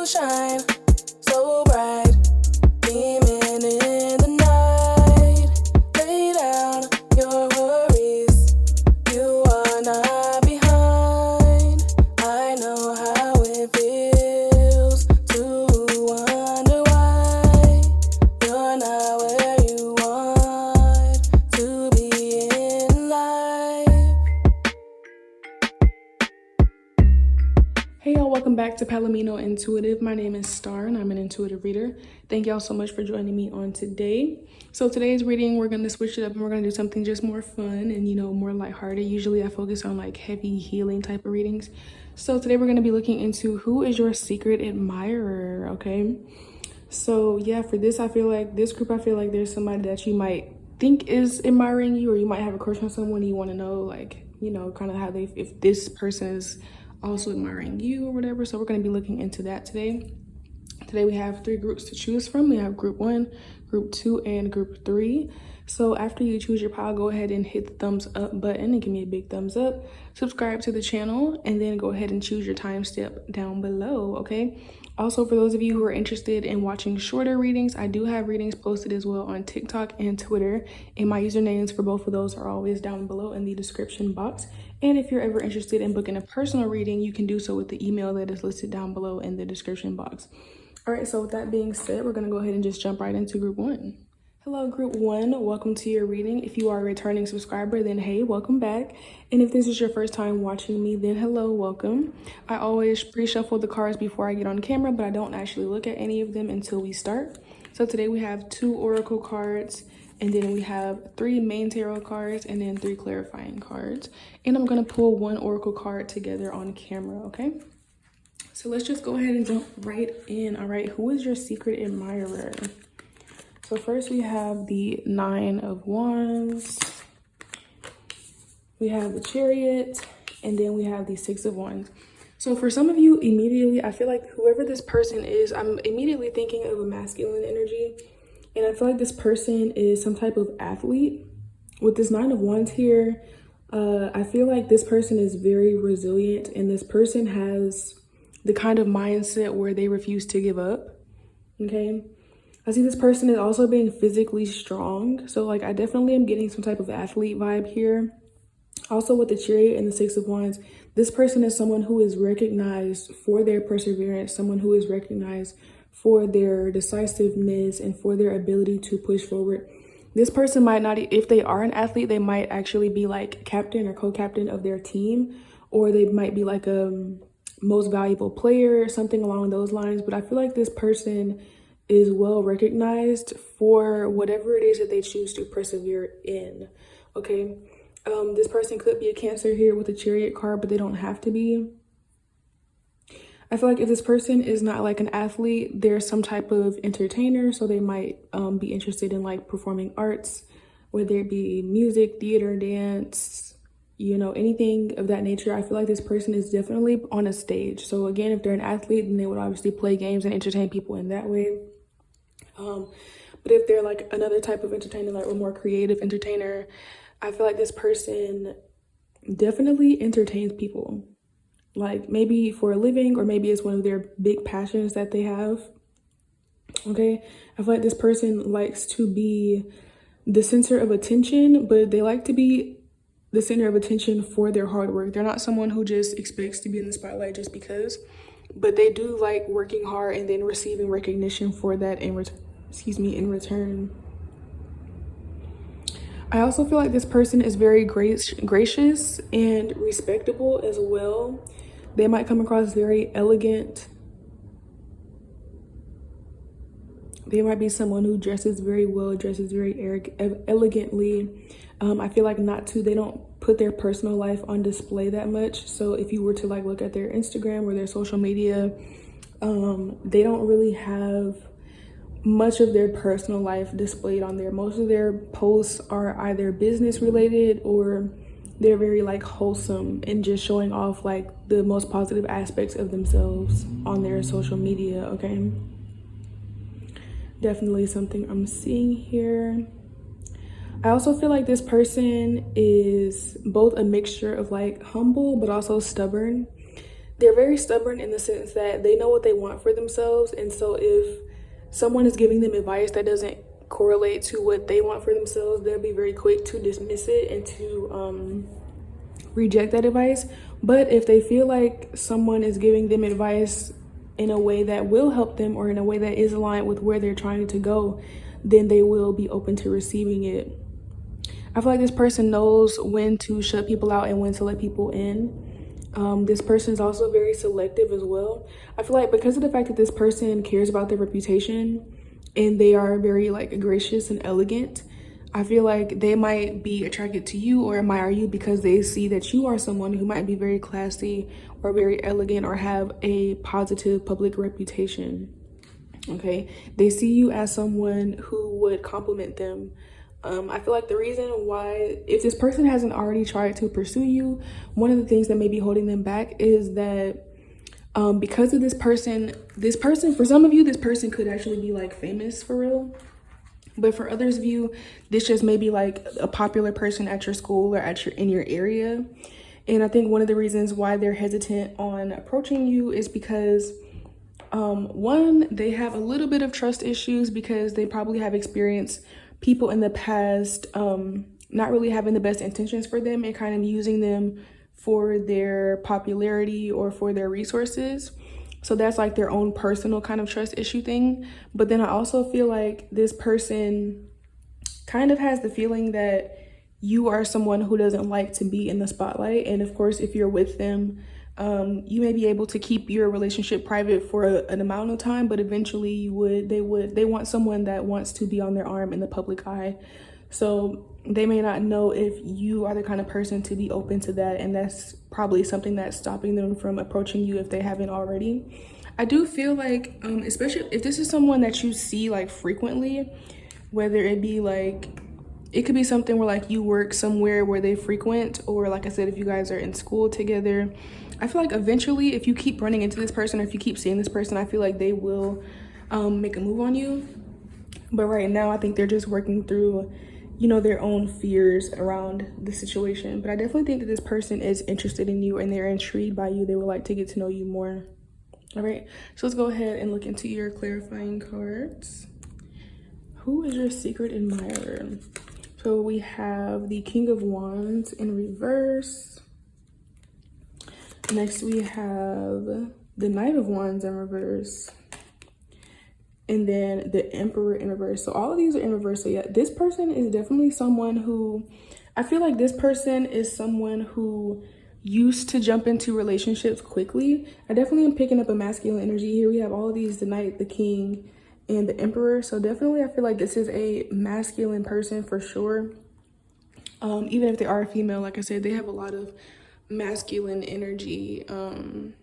shine so bright, beaming in the night. Lay down your worries, you are not behind. I know how it feels to wonder why you're not where you want to be in life. Hey y'all, welcome back to PalominoIntuitive. My name is Star and I'm an intuitive reader. Thank y'all so much for joining me on today. So today's reading, we're going to switch it up and we're going to do something just more fun and, more lighthearted. Usually I focus on like heavy healing type of readings. So today we're going to be looking into who is your secret admirer, okay? So yeah, for this, I feel like there's somebody that you might think is admiring you, or you might have a crush on someone and you want to know, like, kind of how if this person is also admiring you or whatever. So we're going to be looking into that today. Today we have 3 groups to choose from. We have group 1, group 2, and group 3. So after you choose your pile, go ahead and hit the thumbs up button and give me a big thumbs up. Subscribe to the channel and then go ahead and choose your time step down below, okay? Also, for those of you who are interested in watching shorter readings, I do have readings posted as well on TikTok and Twitter, and my usernames for both of those are always down below in the description box. And if you're ever interested in booking a personal reading, you can do so with the email that is listed down below in the description box. All right, so with that being said, we're going to go ahead and just jump right into group 1. Hello, group 1. Welcome to your reading. If you are a returning subscriber, then hey, welcome back. And if this is your first time watching me, then hello, welcome. I always pre-shuffle the cards before I get on camera, but I don't actually look at any of them until we start. So today we have 2 oracle cards, and then we have 3 main tarot cards, and then 3 clarifying cards. And I'm going to pull 1 oracle card together on camera, okay? So let's just go ahead and jump right in. All right, who is your secret admirer? So first we have the 9 of Wands, we have the Chariot, and then we have the 6 of Wands. So for some of you, immediately, I feel like whoever this person is, I'm immediately thinking of a masculine energy. And I feel like this person is some type of athlete. With this 9 of Wands here, I feel like this person is very resilient, and this person has the kind of mindset where they refuse to give up, okay? I see this person is also being physically strong. So like I definitely am getting some type of athlete vibe here. Also with the Chariot and the 6 of Wands, this person is someone who is recognized for their perseverance, someone who is recognized for their decisiveness and for their ability to push forward. This person might not, if they are an athlete, they might actually be like captain or co-captain of their team, or they might be like a most valuable player, something along those lines. But I feel like this person is well recognized for whatever it is that they choose to persevere in, okay? This person could be a Cancer here with a Chariot card, but they don't have to be. I feel like if this person is not like an athlete, they're some type of entertainer, so they might be interested in like performing arts, whether it be music, theater, dance, anything of that nature. I feel like this person is definitely on a stage. So again, if they're an athlete, then they would obviously play games and entertain people in that way. But if they're like another type of entertainer, like a more creative entertainer, I feel like this person definitely entertains people, like maybe for a living, or maybe it's one of their big passions that they have, okay? I feel like this person likes to be the center of attention, but they like to be the center of attention for their hard work. They're not someone who just expects to be in the spotlight just because, but they do like working hard and then receiving recognition for that in return. I also feel like this person is very gracious and respectable as well. They might come across very elegant. They might be someone who dresses very well, dresses very elegantly. I feel like they don't put their personal life on display that much. So if you were to like look at their Instagram or their social media, they don't really have much of their personal life displayed on there. Most of their posts are either business related, or they're very like wholesome and just showing off like the most positive aspects of themselves on their social media, okay? Definitely something I'm seeing here. I also feel like this person is both a mixture of like humble but also stubborn. they're very stubborn in the sense that they know what they want for themselves. And so if someone is giving them advice that doesn't correlate to what they want for themselves, they'll be very quick to dismiss it and to reject that advice. But if they feel like someone is giving them advice in a way that will help them or in a way that is aligned with where they're trying to go, then they will be open to receiving it. I feel like this person knows when to shut people out and when to let people in. This person is also very selective as well. I feel like because of the fact that this person cares about their reputation and they are very like gracious and elegant, I feel like they might be attracted to you or admire you because they see that you are someone who might be very classy or very elegant or have a positive public reputation. Okay, they see you as someone who would compliment them. I feel like the reason why, if this person hasn't already tried to pursue you, one of the things that may be holding them back is that because of this person, for some of you, this person could actually be like famous for real. But for others of you, this just may be like a popular person at your school or in your area. And I think one of the reasons why they're hesitant on approaching you is because one, they have a little bit of trust issues because they probably have experienced people in the past not really having the best intentions for them and kind of using them for their popularity or for their resources. So that's like their own personal kind of trust issue thing. But then I also feel like this person kind of has the feeling that you are someone who doesn't like to be in the spotlight. And of course, if you're with them, you may be able to keep your relationship private for an amount of time, but eventually they want someone that wants to be on their arm in the public eye. So they may not know if you are the kind of person to be open to that, and that's probably something that's stopping them from approaching you if they haven't already. I do feel like, especially if this is someone that you see like frequently, whether it be like, it could be something where like you work somewhere where they frequent, or like I said, if you guys are in school together, I feel like eventually if you keep running into this person or if you keep seeing this person, I feel like they will make a move on you. But right now, I think they're just working through, you know, their own fears around the situation. But I definitely think that this person is interested in you and they're intrigued by you. They would like to get to know you more. All right, so let's go ahead and look into your clarifying cards. Who is your secret admirer? So we have the King of Wands in reverse. Next we have the Knight of Wands in reverse. And then the Emperor in reverse. So all of these are in reverse. So yeah, this person is definitely someone who, I feel like this person is someone who used to jump into relationships quickly. I definitely am picking up a masculine energy here. We have all of these, the Knight, the King, and the Emperor. So definitely I feel like this is a masculine person for sure. Even if they are a female, like I said, they have a lot of masculine energy. I'm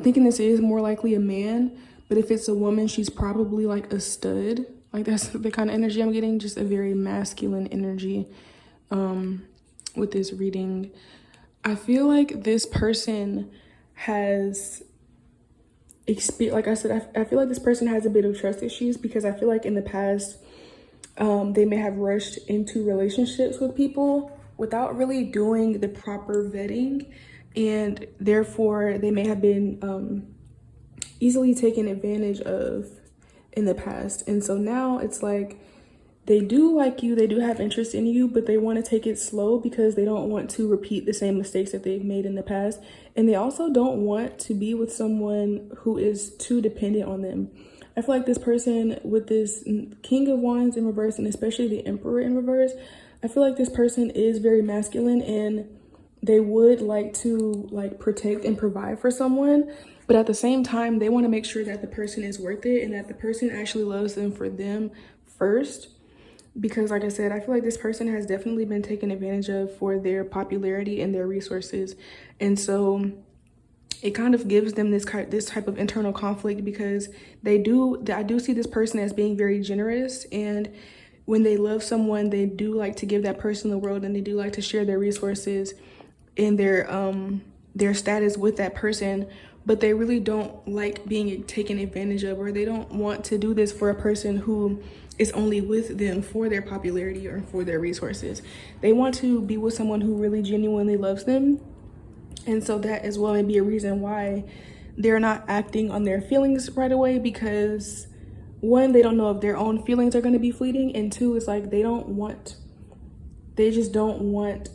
thinking this is more likely a man. But if it's a woman, she's probably like a stud. Like that's the kind of energy I'm getting, just a very masculine energy with this reading. I feel like this person has like I said, I feel like this person has a bit of trust issues because I feel like in the past, they may have rushed into relationships with people without really doing the proper vetting. And therefore, they may have been easily taken advantage of in the past. And so now it's like they do like you, they do have interest in you, but they want to take it slow because they don't want to repeat the same mistakes that they've made in the past. And they also don't want to be with someone who is too dependent on them. I feel like this person with this King of Wands in reverse, and especially the Emperor in reverse, I feel like this person is very masculine and they would like to like protect and provide for someone. But at the same time, they want to make sure that the person is worth it and that the person actually loves them for them first. Because like I said, I feel like this person has definitely been taken advantage of for their popularity and their resources. And so it kind of gives them this type of internal conflict because I do see this person as being very generous. And when they love someone, they do like to give that person the world and they do like to share their resources and their status with that person. But they really don't like being taken advantage of, or they don't want to do this for a person who is only with them for their popularity or for their resources. They want to be with someone who really genuinely loves them And so that as well may be a reason why they're not acting on their feelings right away, because one, they don't know if their own feelings are going to be fleeting, and two, it's like they just don't want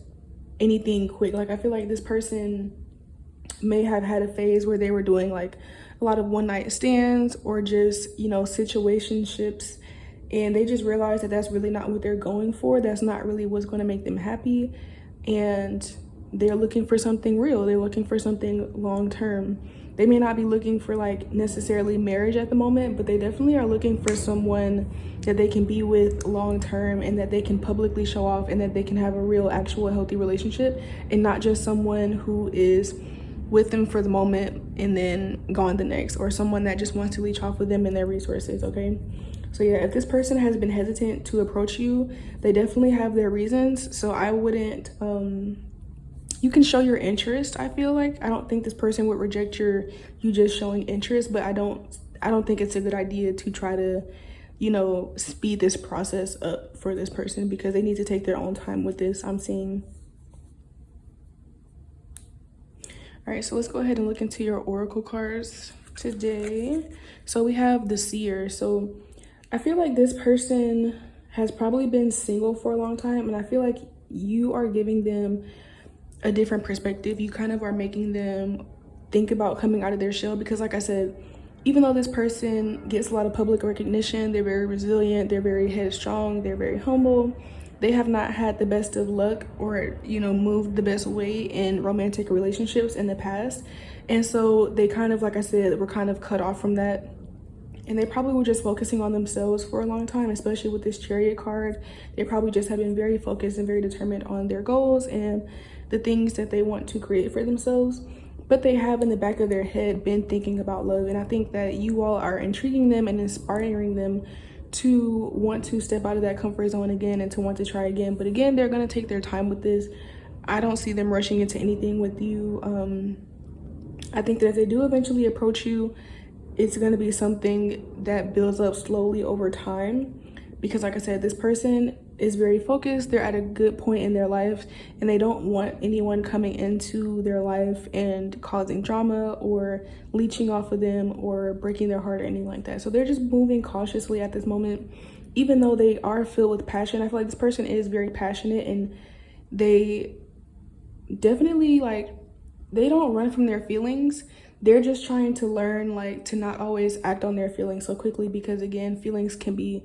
anything quick. Like I feel like this person may have had a phase where they were doing like a lot of one night stands or just, you know, situationships, and they just realized that that's really not what they're going for. That's not really what's going to make them happy, and they're looking for something real. They're looking for something long term. They may not be looking for like necessarily marriage at the moment, but they definitely are looking for someone that they can be with long term and that they can publicly show off, and that they can have a real, actual, healthy relationship, and not just someone who is with them for the moment and then gone the next, or someone that just wants to leech off of them and their resources. Okay, so yeah, if this person has been hesitant to approach you, they definitely have their reasons. So I wouldn't you can show your interest. I feel like I don't think this person would reject you just showing interest, but I don't think it's a good idea to try to, you know, speed this process up for this person, because they need to take their own time with this, I'm seeing. All right, so let's go ahead and look into your oracle cards today. So we have the Seer. So I feel like this person has probably been single for a long time, and I feel like you are giving them a different perspective. You kind of are making them think about coming out of their shell, because like I said, even though this person gets a lot of public recognition, they're very resilient, they're very headstrong, they're very humble, they have not had the best of luck or, you know, moved the best way in romantic relationships in the past. And so they kind of, like I said, were kind of cut off from that. And they probably were just focusing on themselves for a long time, especially with this Chariot card. They probably just have been very focused and very determined on their goals and the things that they want to create for themselves. But they have in the back of their head been thinking about love. And I think that you all are intriguing them and inspiring them to want to step out of that comfort zone again and to want to try again. But again, they're going to take their time with this. I don't see them rushing into anything with you. I think that if they do eventually approach you, it's going to be something that builds up slowly over time, because like I said, this person is very focused. They're at a good point in their life, and they don't want anyone coming into their life and causing drama or leeching off of them or breaking their heart or anything like that. So they're just moving cautiously at this moment, even though they are filled with passion. I feel like this person is very passionate, and they definitely, like, they don't run from their feelings. They're just trying to learn, like, to not always act on their feelings so quickly, because again, feelings can be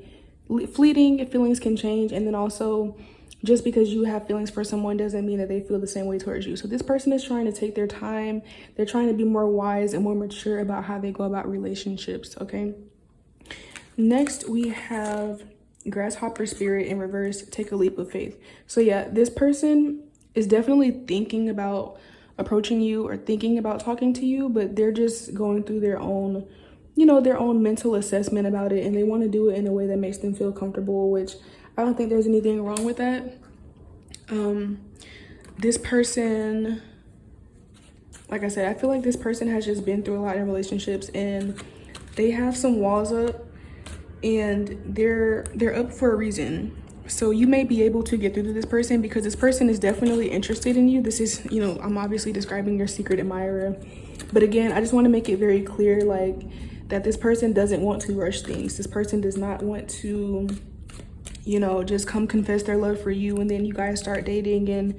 fleeting, feelings can change. And then also, just because you have feelings for someone doesn't mean that they feel the same way towards you. So this person is trying to take their time. They're trying to be more wise and more mature about how they go about relationships. Okay, next we have Grasshopper Spirit in reverse, take a leap of faith. So yeah, this person is definitely thinking about approaching you or thinking about talking to you, but they're just going through their own, you know, their own mental assessment about it, and they want to do it in a way that makes them feel comfortable, which I don't think there's anything wrong with that. This person, like I said, I feel like this person has just been through a lot in relationships, and they have some walls up, and they're up for a reason. So you may be able to get through to this person, because this person is definitely interested in you. This is, you know, I'm obviously describing your secret admirer. But again, I just want to make it very clear, like, that this person doesn't want to rush things. This person does not want to, you know, just come confess their love for you and then you guys start dating and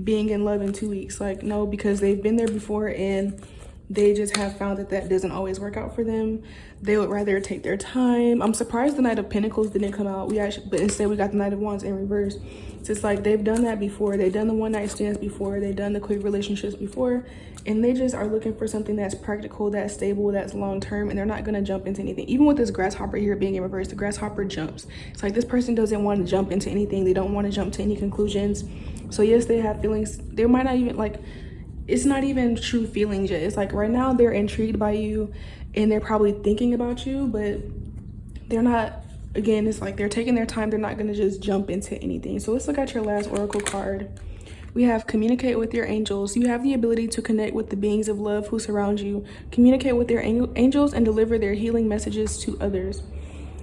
being in love in 2 weeks. Like, no, because they've been there before and they just have found that that doesn't always work out for them. They would rather take their time. I'm surprised the Knight of Pentacles didn't come out. But instead we got the Knight of Wands in reverse. So it's like they've done that before. They've done the one night stands before. They've done the quick relationships before. And they just are looking for something that's practical, that's stable, that's long term. And they're not going to jump into anything. Even with this grasshopper here being in reverse, the grasshopper jumps. It's like this person doesn't want to jump into anything. They don't want to jump to any conclusions. So yes, they have feelings. They might not even, like, it's not even true feelings yet. It's like right now they're intrigued by you and they're probably thinking about you, but they're not, again, it's like they're taking their time. They're not going to just jump into anything. So let's look at your last oracle card. We have communicate with your angels. You have the ability to connect with the beings of love who surround you. Communicate with your angels and deliver their healing messages to others.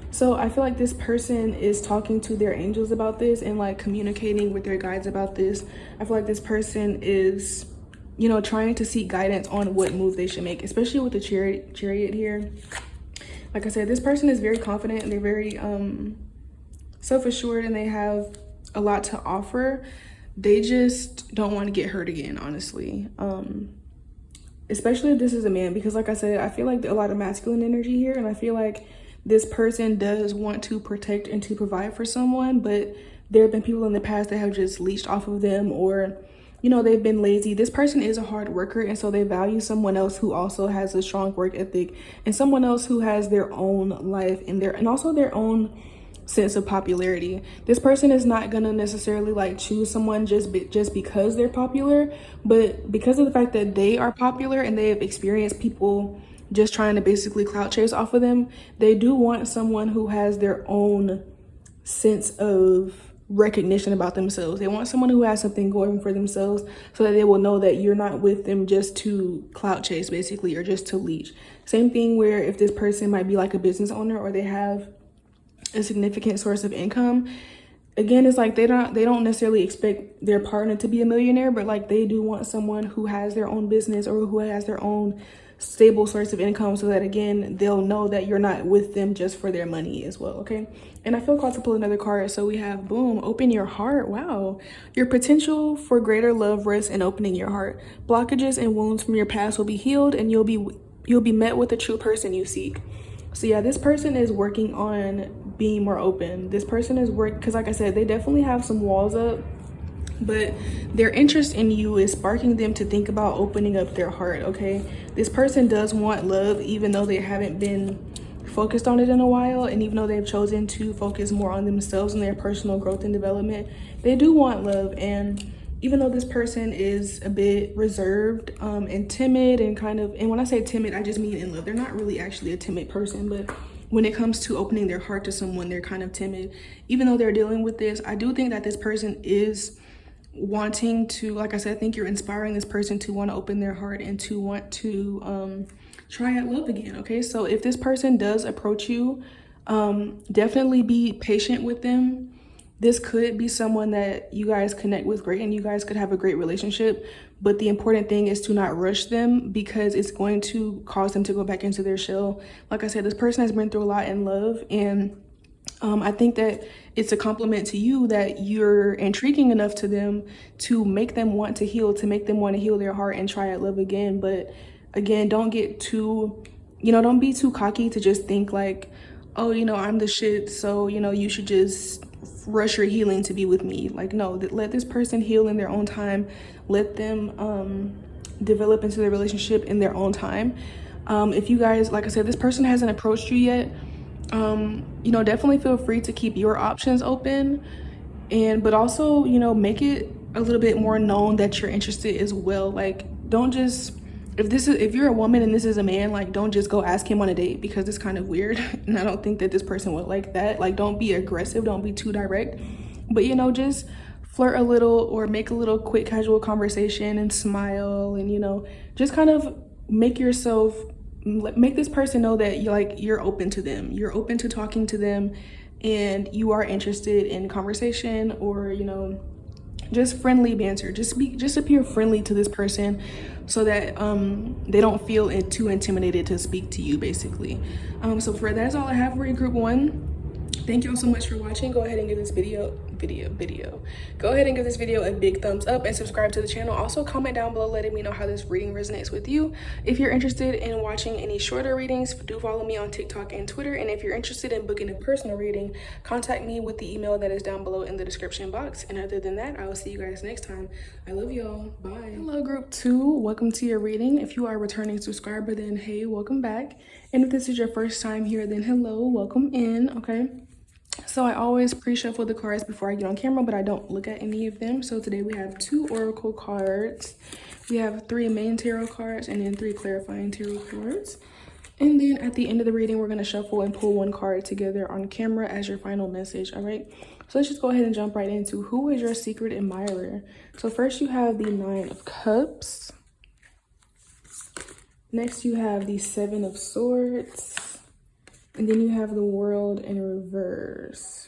So I feel like this person is talking to their angels about this and like communicating with their guides about this. I feel like this person is you know, trying to seek guidance on what move they should make, especially with the chariot here. Like I said, this person is very confident and they're very self-assured and they have a lot to offer. They just don't want to get hurt again, honestly. Especially if this is a man, because like I said, I feel like a lot of masculine energy here, and I feel like this person does want to protect and to provide for someone, but there have been people in the past that have just leached off of them, or you know, they've been lazy. This person is a hard worker, and so they value someone else who also has a strong work ethic and someone else who has their own life and also their own sense of popularity. This person is not gonna necessarily like choose someone just because they're popular, but because of the fact that they are popular and they have experienced people just trying to basically clout chase off of them, they do want someone who has their own sense of recognition about themselves. They want someone who has something going for themselves, so that they will know that you're not with them just to clout chase basically, or just to leech. Same thing where if this person might be like a business owner, or they have a significant source of income, again, it's like they don't necessarily expect their partner to be a millionaire, but like they do want someone who has their own business or who has their own stable source of income, so that again, they'll know that you're not with them just for their money as well. Okay, and I feel called to pull another card. So we have, boom, open your heart. Wow, your potential for greater love rests in opening your heart. Blockages and wounds from your past will be healed, and you'll be met with the true person you seek. So yeah, this person is working on being more open. This person is because like I said, they definitely have some walls up, but their interest in you is sparking them to think about opening up their heart. Okay, this person does want love, even though they haven't been focused on it in a while, and even though they've chosen to focus more on themselves and their personal growth and development, they do want love. And even though this person is a bit reserved and timid and and when I say timid, I just mean in love. They're not really actually a timid person, but when it comes to opening their heart to someone, they're kind of timid. Even though they're dealing with this, I do think that this person is wanting to, like I said, I think you're inspiring this person to want to open their heart and to want to try out love again. Okay, so if this person does approach you, definitely be patient with them. This could be someone that you guys connect with great and you guys could have a great relationship, but the important thing is to not rush them, because it's going to cause them to go back into their shell. Like I said, this person has been through a lot in love, and I think that it's a compliment to you that you're intriguing enough to them to make them want to heal, to make them want to heal their heart and try out love again. But again, don't get too, don't be too cocky to just think like, oh, I'm the shit, so, you should just rush your healing to be with me. Like, no, let this person heal in their own time. Let them develop into their relationship in their own time. If you guys, like I said, this person hasn't approached you yet, definitely feel free to keep your options open, but also, make it a little bit more known that you're interested as well. Like, don't just, if you're a woman and this is a man, like, don't just go ask him on a date, because it's kind of weird. And I don't think that this person would like that. Like, don't be aggressive, don't be too direct, but just flirt a little or make a little quick casual conversation and smile, and just kind of make this person know that you're open to them, you're open to talking to them, and you are interested in conversation, or just friendly banter. Just appear friendly to this person, so that they don't feel too intimidated to speak to you, basically. So that's all I have for you, group one. Thank you all so much for watching. Go ahead and give this video go ahead and give this video a big thumbs up and subscribe to the channel. Also comment down below letting me know how this reading resonates with you. If you're interested in watching any shorter readings, do follow me on TikTok and Twitter. And if you're interested in booking a personal reading, contact me with the email that is down below in the description box. And other than that, I will see you guys next time. I love y'all. Bye. Hello, group two. Welcome to your reading. If you are a returning subscriber, then hey, welcome back. And if this is your first time here, then hello, welcome in. Okay, so I always pre-shuffle the cards before I get on camera, but I don't look at any of them. So today we have 2 oracle cards, we have 3 main tarot cards, and then 3 clarifying tarot cards. And then at the end of the reading, we're going to shuffle and pull 1 card together on camera as your final message. All right, so let's just go ahead and jump right into who is your secret admirer. So first you have the 9 of Cups. Next you have the 7 of Swords. And then you have the World in reverse.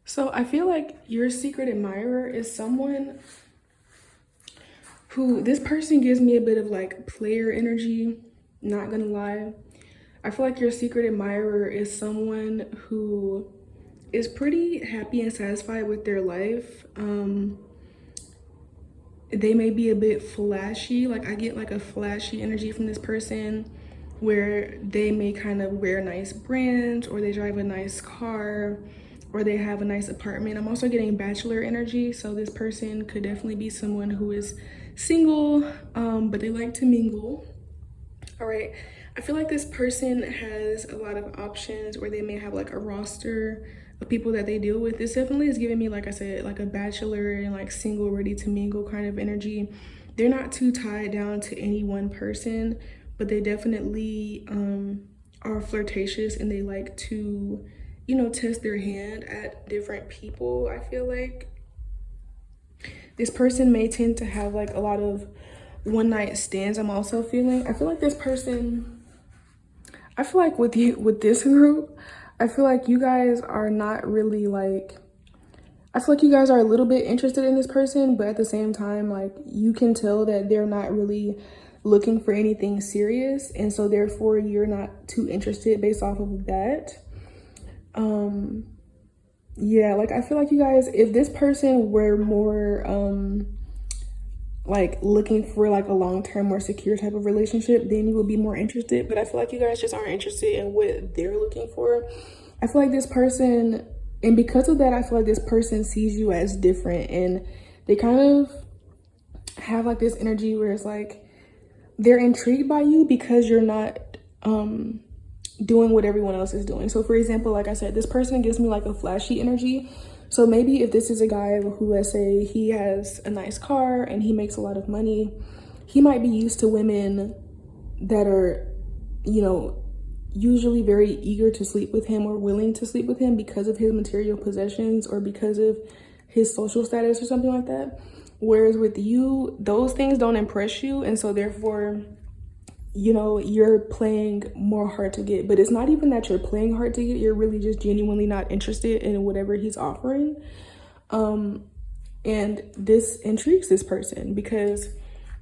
So I feel like your secret admirer is someone who, this person gives me a bit of like player energy, not gonna lie. I feel like your secret admirer is someone who is pretty happy and satisfied with their life. They may be a bit flashy. Like I get like a flashy energy from this person where they may kind of wear nice brands, or they drive a nice car, or they have a nice apartment. I'm also getting bachelor energy. So this person could definitely be someone who is single, but they like to mingle. All right. I feel like this person has a lot of options, or they may have like a roster of people that they deal with. This definitely is giving me, like I said, like a bachelor and like single, ready to mingle kind of energy. They're not too tied down to any one person, but they definitely are flirtatious, and they like to, you know, test their hand at different people. I feel like this person may tend to have like a lot of one night stands. I'm also feeling, I feel like this person, I feel like with you, with this group, I feel like you guys are not really like, I feel like you guys are a little bit interested in this person, but at the same time, like you can tell that they're not really looking for anything serious. And so therefore you're not too interested based off of that. Yeah, like I feel like you guys, if this person were more like looking for like a long-term or secure type of relationship, then you would be more interested. But I feel like you guys just aren't interested in what they're looking for. I feel like this person, and because of that, I feel like this person sees you as different, and they kind of have like this energy where it's like they're intrigued by you because you're not doing what everyone else is doing. So for example, like I said, this person gives me like a flashy energy. So maybe if this is a guy who, let's say he has a nice car and he makes a lot of money, he might be used to women that are, you know, usually very eager to sleep with him or willing to sleep with him because of his material possessions or because of his social status or something like that. Whereas with you, those things don't impress you, and so therefore, you know, you're playing more hard to get. But it's not even that you're playing hard to get, you're really just genuinely not interested in whatever he's offering. And this intrigues this person because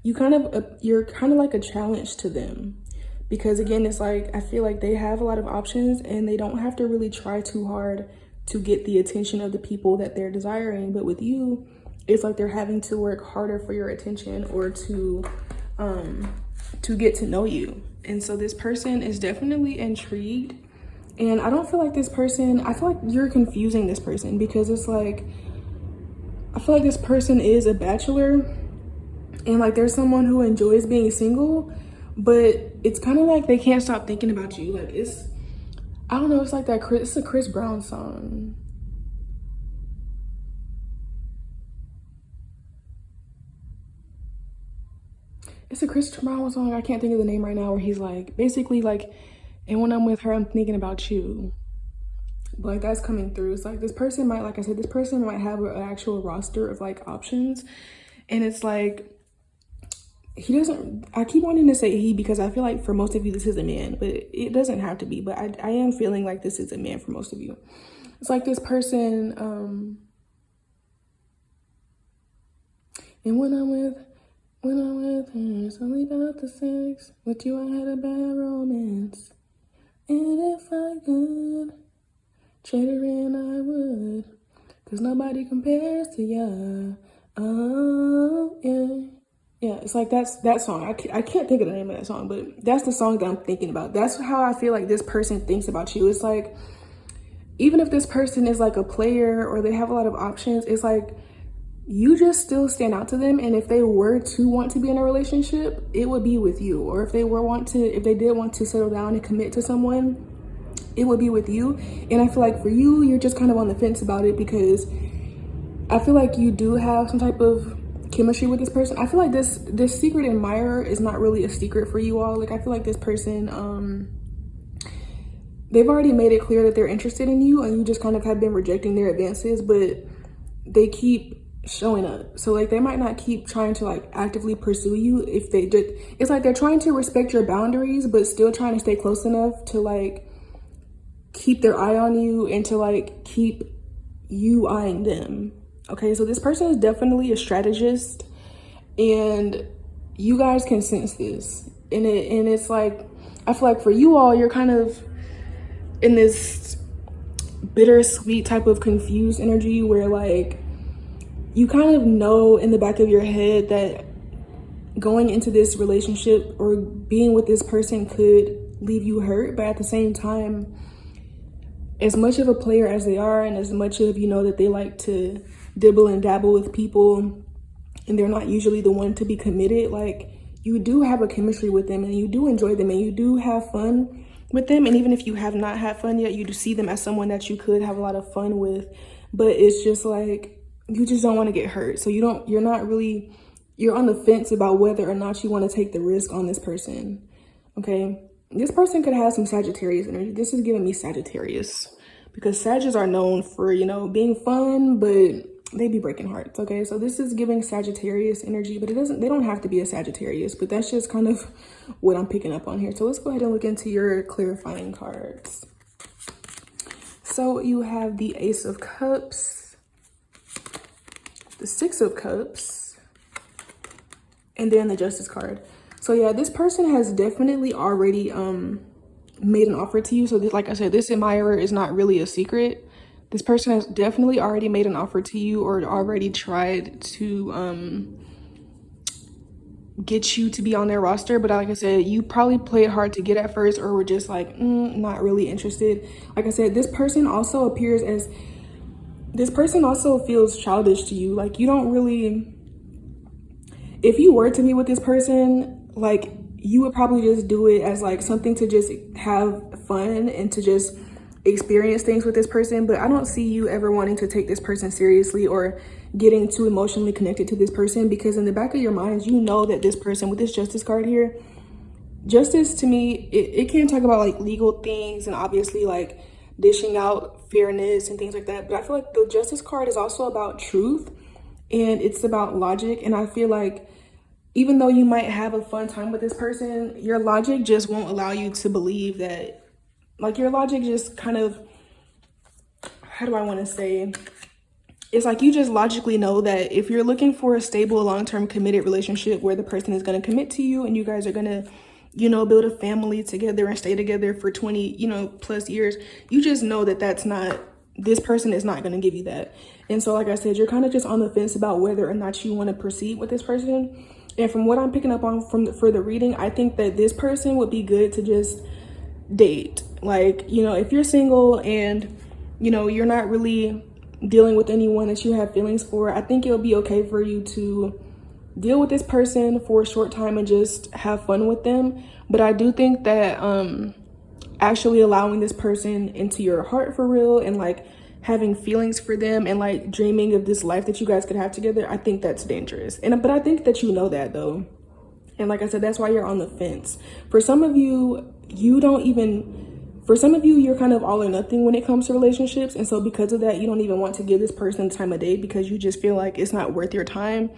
you're kind of like a challenge to them. Because again, it's like, I feel like they have a lot of options and they don't have to really try too hard to get the attention of the people that they're desiring. But with you, it's like they're having to work harder for your attention, or to get to know you. And so this person is definitely intrigued. And I don't feel like this person, I feel like you're confusing this person, because it's like, I feel like this person is a bachelor, and like there's someone who enjoys being single, but it's kind of like they can't stop thinking about you. Like it's, I don't know, it's like that it's a Chris Brown song. It's a Chris Brown song, I can't think of the name right now, where he's like, basically like, and when I'm with her, I'm thinking about you. But like that's coming through. It's like this person might, like I said, this person might have an actual roster of like options. And it's like, he doesn't, I keep wanting to say he because I feel like for most of you, this is a man, but it doesn't have to be. But I am feeling like this is a man for most of you. It's like this person, and when I'm with her, it's only about the sex. With you, I had a bad romance. And if I could trade her in, I would. Cause nobody compares to ya. Oh, yeah. Yeah, it's like that song. I can't think of the name of that song, but that's the song that I'm thinking about. That's how I feel like this person thinks about you. It's like, even if this person is like a player or they have a lot of options, it's like, you just still stand out to them. And if they were to want to be in a relationship, it would be with you. Or if they did want to settle down and commit to someone, it would be with you. And I feel like for you, you're just kind of on the fence about it, because I feel like you do have some type of chemistry with this person. I feel like this secret admirer is not really a secret for you all. Like I feel like this person, they've already made it clear that they're interested in you, and you just kind of have been rejecting their advances, but they keep showing up. So like they might not keep trying to like actively pursue you if they just, it's like they're trying to respect your boundaries but still trying to stay close enough to like keep their eye on you and to like keep you eyeing them. Okay, so this person is definitely a strategist, and you guys can sense this. And it's like, I feel like for you all, you're kind of in this bittersweet type of confused energy where like you kind of know in the back of your head that going into this relationship or being with this person could leave you hurt, but at the same time, as much of a player as they are, and as much of, you know, that they like to dibble and dabble with people, and they're not usually the one to be committed, like, you do have a chemistry with them, and you do enjoy them, and you do have fun with them. And even if you have not had fun yet, you do see them as someone that you could have a lot of fun with. But it's just like, you just don't want to get hurt. So you're on the fence about whether or not you want to take the risk on this person. Okay, this person could have some Sagittarius energy. This is giving me Sagittarius, because Sagittarius are known for, you know, being fun, but they be breaking hearts. Okay, so this is giving Sagittarius energy, but they don't have to be a Sagittarius, but that's just kind of what I'm picking up on here. So let's go ahead and look into your clarifying cards. So you have the Ace of Cups, the Six of Cups, and then the Justice card. So yeah, this person has definitely already made an offer to you. So this, like I said, this admirer is not really a secret. This person has definitely already made an offer to you, or already tried to get you to be on their roster. But like I said, you probably played hard to get at first, or were just like, not really interested. Like I said, this person also feels childish to you. Like, you don't really, if you were to be with this person, like, you would probably just do it as like something to just have fun and to just experience things with this person. But I don't see you ever wanting to take this person seriously or getting too emotionally connected to this person, because in the back of your minds, you know that this person, with this Justice card here, justice to me, it can talk about like legal things and obviously like dishing out fairness and things like that. But I feel like the Justice card is also about truth, and it's about logic. And I feel like even though you might have a fun time with this person, your logic just won't allow you to believe that, like, your logic just kind of, how do I want to say, it's like you just logically know that if you're looking for a stable, long-term committed relationship where the person is going to commit to you and you guys are going to, you know, build a family together and stay together for 20, you know, plus years, you just know that this person is not going to give you that. And so, like I said, you're kind of just on the fence about whether or not you want to proceed with this person. And from what I'm picking up on for the reading, I think that this person would be good to just date. Like, you know, if you're single and, you know, you're not really dealing with anyone that you have feelings for, I think it'll be okay for you to deal with this person for a short time and just have fun with them. But I do think that actually allowing this person into your heart for real, and like having feelings for them and like dreaming of this life that you guys could have together, I think that's dangerous. But I think that you know that though. And like I said, that's why you're on the fence. For some of you, you're kind of all or nothing when it comes to relationships. And so because of that, you don't even want to give this person the time of day, because you just feel like it's not worth your time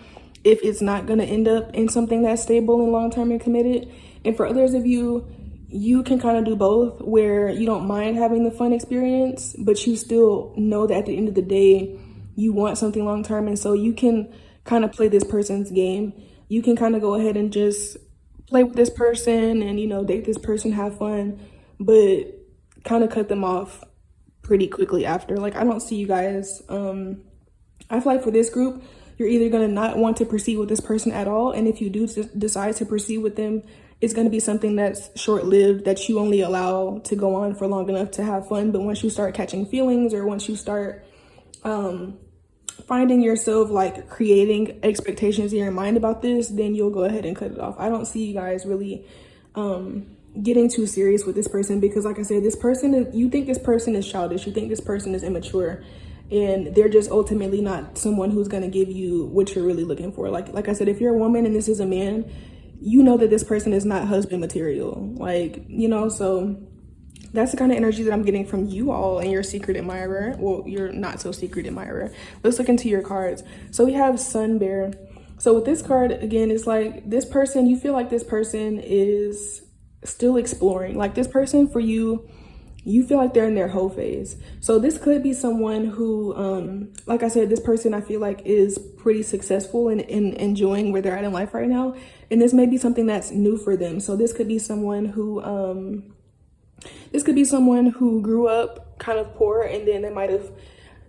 if it's not going to end up in something that's stable and long-term and committed. And for others of you, you can kind of do both, where you don't mind having the fun experience, but you still know that at the end of the day, you want something long-term. And so you can kind of play this person's game. You can kind of go ahead and just play with this person and, you know, date this person, have fun, but kind of cut them off pretty quickly after. Like, I don't see you guys. I feel like for this group, you're either going to not want to proceed with this person at all. And if you do decide to proceed with them, it's going to be something that's short-lived, that you only allow to go on for long enough to have fun. But once you start catching feelings, or once you start finding yourself like creating expectations in your mind about this, then you'll go ahead and cut it off. I don't see you guys really getting too serious with this person, because like I said, you think this person is childish, you think this person is immature, and they're just ultimately not someone who's going to give you what you're really looking for. Like I said, if you're a woman and this is a man, you know that this person is not husband material, like, you know. So that's the kind of energy that I'm getting from you all and your secret admirer. Well, you're not so secret admirer. Let's look into your cards. So we have Sun Bear. So with this card, again, it's like this person, you feel like this person is still exploring. Like, this person for you, you feel like they're in their whole phase. So this could be someone who, like I said, this person I feel like is pretty successful in enjoying where they're at in life right now. And this may be something that's new for them. So this could be someone who, grew up kind of poor, and then they might have,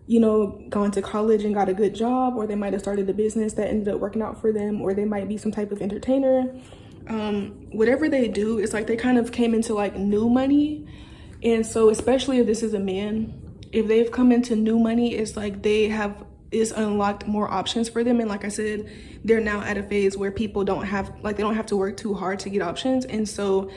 you know, gone to college and got a good job, or they might have started a business that ended up working out for them, or they might be some type of entertainer. Whatever they do, it's like they kind of came into like new money. And so especially if this is a man, if they've come into new money, it's like it's unlocked more options for them. And like I said, they're now at a phase where people they don't have to work too hard to get options. And so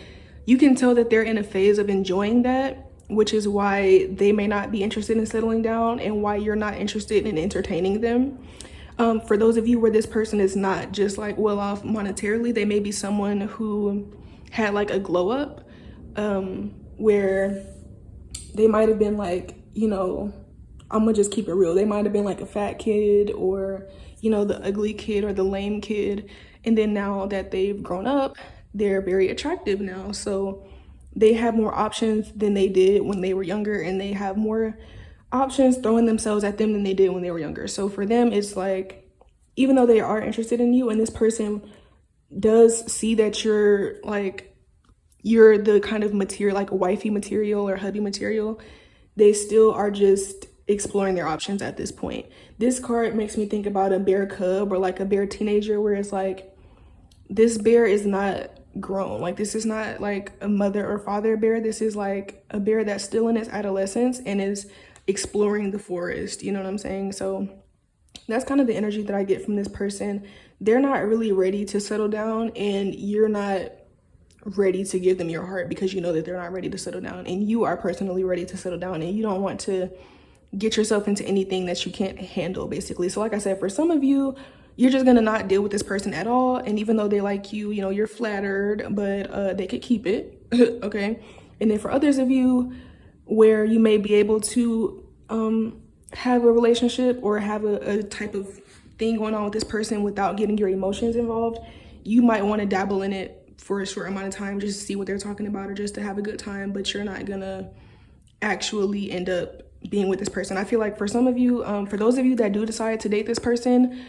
you can tell that they're in a phase of enjoying that, which is why they may not be interested in settling down and why you're not interested in entertaining them. For those of you where this person is not just like well off monetarily, they may be someone who had like a glow up, where they might have been like, you know, I'm gonna just keep it real. They might have been like a fat kid, or, you know, the ugly kid or the lame kid. And then now that they've grown up, they're very attractive now. So they have more options than they did when they were younger, and they have more options throwing themselves at them than they did when they were younger. So for them, it's like, even though they are interested in you and this person does see that you're the kind of material, like wifey material or hubby material, they still are just exploring their options at this point. This card makes me think about a bear cub or like a bear teenager, where it's like, this bear is not grown. Like, this is not like a mother or father bear. This is like a bear that's still in its adolescence and is exploring the forest. You know what I'm saying? So that's kind of the energy that I get from this person. They're not really ready to settle down, and you're not ready to give them your heart because you know that they're not ready to settle down, and you are personally ready to settle down, and you don't want to get yourself into anything that you can't handle, basically. So like I said, for some of you, you're just gonna not deal with this person at all. And even though they like you, you know, you're flattered, but they could keep it. Okay. And then for others of you where you may be able to have a relationship or have a type of thing going on with this person without getting your emotions involved, you might want to dabble in it for a short amount of time just to see what they're talking about, or just to have a good time, but you're not gonna actually end up being with this person. I feel like for some of you, for those of you that do decide to date this person,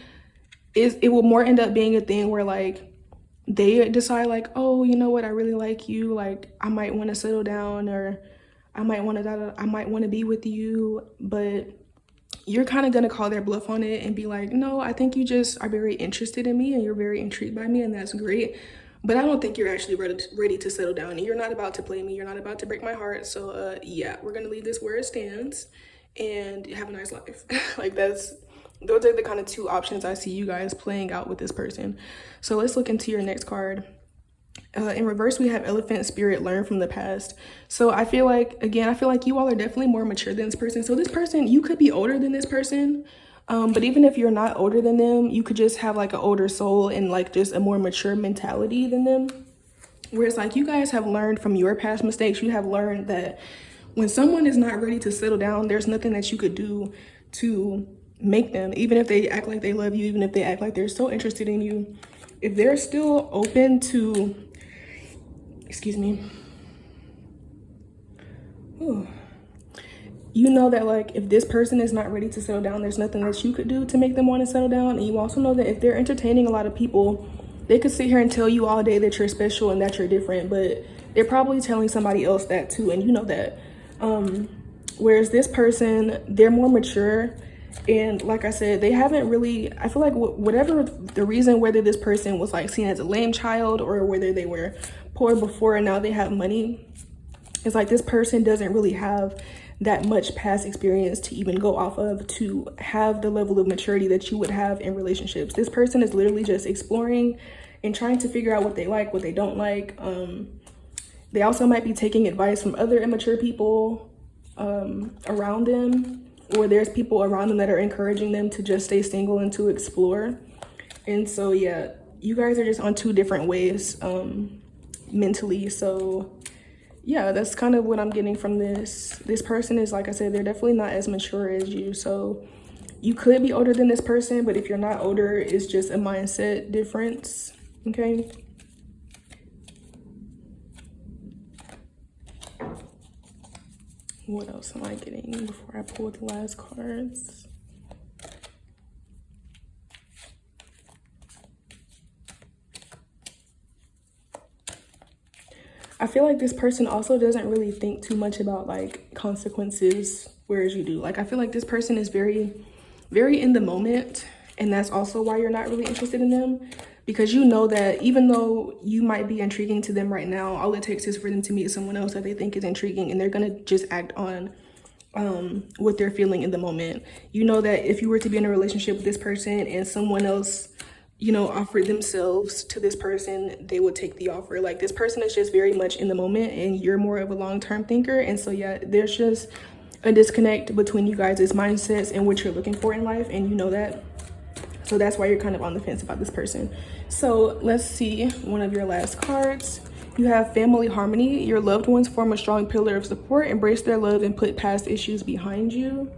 it will more end up being a thing where like they decide like, oh, you know what, I really like you, like I might want to settle down, or I might want to be with you, but you're kind of gonna call their bluff on it and be like, no, I think you just are very interested in me and you're very intrigued by me, and that's great, but I don't think you're actually ready to settle down, and you're not about to play me, you're not about to break my heart. So yeah, we're gonna leave this where it stands and have a nice life. Like those are the kind of two options I see you guys playing out with this person. So let's look into your next card. In reverse, we have Elephant Spirit, learn from the past. So I feel like you all are definitely more mature than this person. So this person, you could be older than this person. But even if you're not older than them, you could just have like an older soul and like just a more mature mentality than them. Whereas like you guys have learned from your past mistakes. You have learned that when someone is not ready to settle down, there's nothing that you could do to make them, even if they act like they love you, even if they act like they're so interested in you, if they're still open to, excuse me, you know that like if this person is not ready to settle down, there's nothing that you could do to make them want to settle down. And you also know that if they're entertaining a lot of people, they could sit here and tell you all day that you're special and that you're different, but they're probably telling somebody else that too, and you know that. Whereas this person, they're more mature. And like I said, they haven't really, I feel like whatever the reason, whether this person was like seen as a lame child or whether they were poor before and now they have money, it's like this person doesn't really have that much past experience to even go off of to have the level of maturity that you would have in relationships. This person is literally just exploring and trying to figure out what they like, what they don't like. They also might be taking advice from other immature people around them, or there's people around them that are encouraging them to just stay single and to explore. And so yeah, you guys are just on two different ways mentally. So yeah, that's kind of what I'm getting from this. This person is, like I said, they're definitely not as mature as you. So you could be older than this person, but if you're not older, it's just a mindset difference. Okay. What else am I getting before I pull the last cards? I feel like this person also doesn't really think too much about like consequences, whereas you do. Like, I feel like this person is very, very in the moment, and that's also why you're not really interested in them, because you know that even though you might be intriguing to them right now, all it takes is for them to meet someone else that they think is intriguing, and they're gonna just act on what they're feeling in the moment. You know that if you were to be in a relationship with this person and someone else, you know, offered themselves to this person, they would take the offer. Like, this person is just very much in the moment, and you're more of a long-term thinker. And so yeah, there's just a disconnect between you guys' mindsets and what you're looking for in life, and you know that. So that's why you're kind of on the fence about this person. So let's see one of your last cards. You have family harmony. Your loved ones form a strong pillar of support, embrace their love, and put past issues behind you.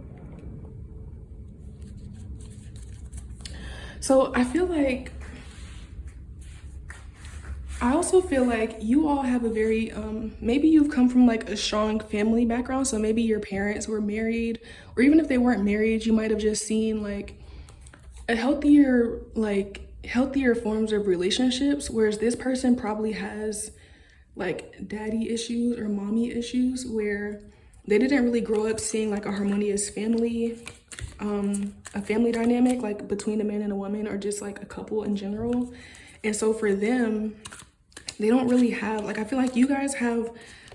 So I also feel like you all have a very, maybe you've come from like a strong family background. So maybe your parents were married, or even if they weren't married, you might have just seen like a healthier forms of relationships, whereas this person probably has like daddy issues or mommy issues, where they didn't really grow up seeing like a harmonious family, a family dynamic like between a man and a woman, or just like a couple in general. And so for them, they don't really have, like, I feel like you guys have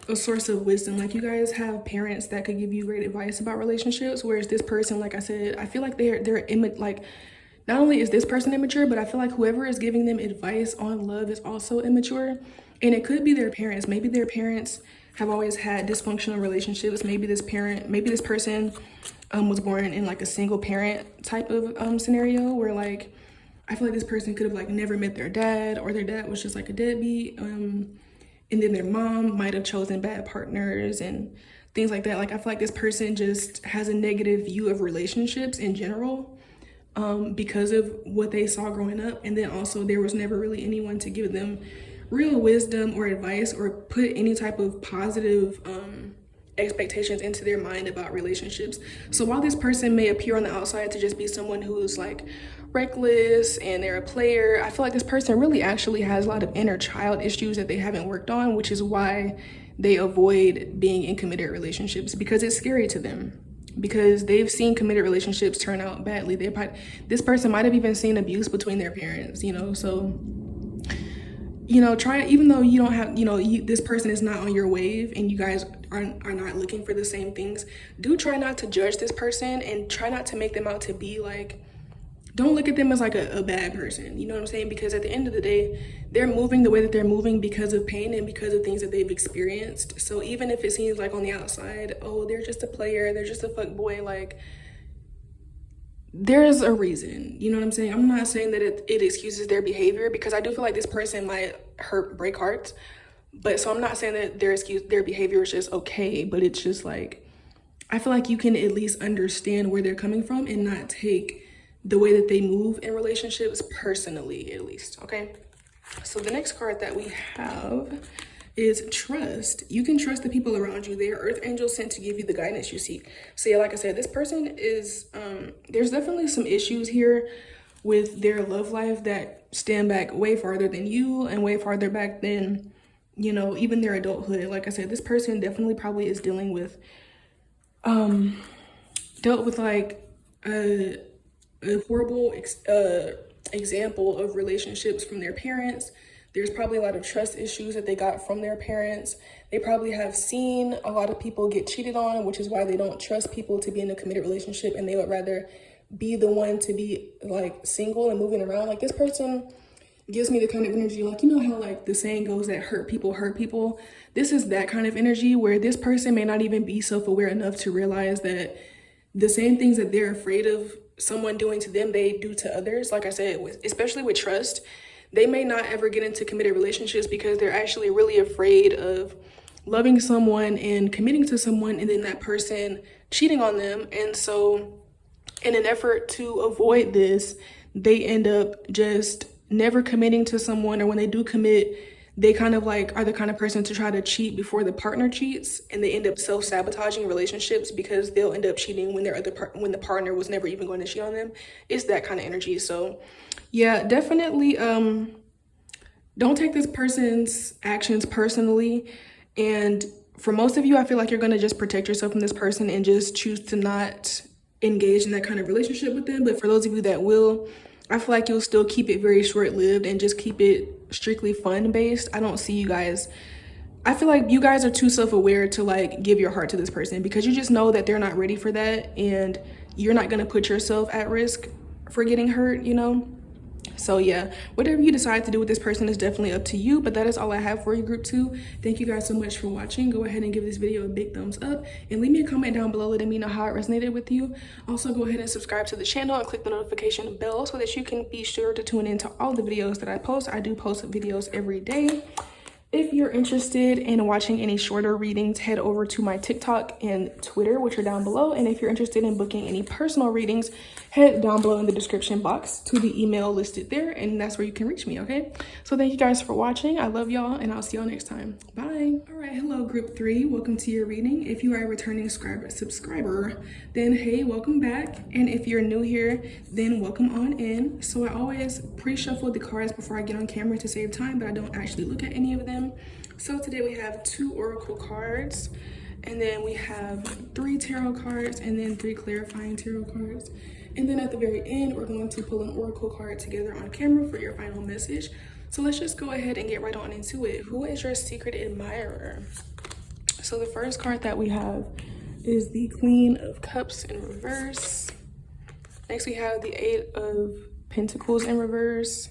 a source of wisdom. Like, you guys have parents that could give you great advice about relationships, whereas this person, like I said, I feel like like, not only is this person immature, but I feel like whoever is giving them advice on love is also immature. And it could be their parents. Maybe their parents have always had dysfunctional relationships. Maybe this person was born in like a single parent type of scenario, where like, I feel like this person could have like never met their dad, or their dad was just like a deadbeat. And then their mom might have chosen bad partners and things like that. Like, I feel like this person just has a negative view of relationships in general, because of what they saw growing up. And then also there was never really anyone to give them real wisdom or advice, or put any type of positive expectations into their mind about relationships. So while this person may appear on the outside to just be someone who's like reckless and they're a player, I feel like this person really actually has a lot of inner child issues that they haven't worked on, which is why they avoid being in committed relationships, because it's scary to them, because they've seen committed relationships turn out badly. This person might have even seen abuse between their parents, you know. So, you know, even though you don't have, you know, this person is not on your wave and you guys are not looking for the same things, do try not to judge this person, and try not to make them out to be like, don't look at them as like a bad person, you know what I'm saying? Because at the end of the day, they're moving the way that they're moving because of pain and because of things that they've experienced. So even if it seems like on the outside, oh, they're just a player, they're just a fuck boy, like, there's a reason, you know what I'm saying? I'm not saying that it excuses their behavior, because I do feel like this person might break hearts, but so I'm not saying that their behavior is just okay, but it's just like, I feel like you can at least understand where they're coming from and not take the way that they move in relationships personally, at least, okay? So the next card that we have is trust. You can trust the people around you. They are earth angels sent to give you the guidance you seek. So yeah, like I said, this person is, there's definitely some issues here with their love life that stand back way farther than you, and way farther back than, you know, even their adulthood. Like I said, this person definitely probably is dealt with like a horrible example of relationships from their parents. There's probably a lot of trust issues that they got from their parents. They probably have seen a lot of people get cheated on, which is why they don't trust people to be in a committed relationship, and they would rather be the one to be like single and moving around. Like, this person gives me the kind of energy, like, you know how like the saying goes that hurt people. This is that kind of energy, where this person may not even be self-aware enough to realize that the same things that they're afraid of someone doing to them, they do to others. Like I said, especially with trust, they may not ever get into committed relationships because they're actually really afraid of loving someone and committing to someone and then that person cheating on them. And so in an effort to avoid this, they end up just never committing to someone, or when they do commit, they kind of like are the kind of person to try to cheat before the partner cheats, and they end up self-sabotaging relationships because they'll end up cheating when when the partner was never even going to cheat on them. It's that kind of energy. So yeah, definitely don't take this person's actions personally. And for most of you, I feel like you're going to just protect yourself from this person and just choose to not engage in that kind of relationship with them. But for those of you that will, I feel like you'll still keep it very short-lived and just keep it strictly fun-based. I don't see you guys, I feel like you guys are too self-aware to like give your heart to this person, because you just know that they're not ready for that, and you're not going to put yourself at risk for getting hurt, you know? So yeah, whatever you decide to do with this person is definitely up to you, but that is all I have for you, group 2. Thank you guys so much for watching. Go ahead and give this video a big thumbs up and leave me a comment down below letting me know how it resonated with you. Also, go ahead and subscribe to the channel and click the notification bell so that you can be sure to tune into all the videos that I post. I do post videos every day. If you're interested in watching any shorter readings, head over to my TikTok and Twitter, which are down below. And if you're interested in booking any personal readings, head down below in the description box to the email listed there, and that's where you can reach me, okay? So thank you guys for watching. I love y'all, and I'll see y'all next time. Bye. All right, hello, group 3. Welcome to your reading. If you are a returning subscriber, then hey, welcome back. And if you're new here, then welcome on in. So I always pre-shuffle the cards before I get on camera to save time, but I don't actually look at any of them. So today we have 2 oracle cards, and then we have 3 tarot cards, and then 3 clarifying tarot cards. And then at the very end, we're going to pull an oracle card together on camera for your final message. So let's just go ahead and get right on into it. Who is your secret admirer? So the first card that we have is the Queen of Cups in reverse. Next we have the 8 of Pentacles in reverse.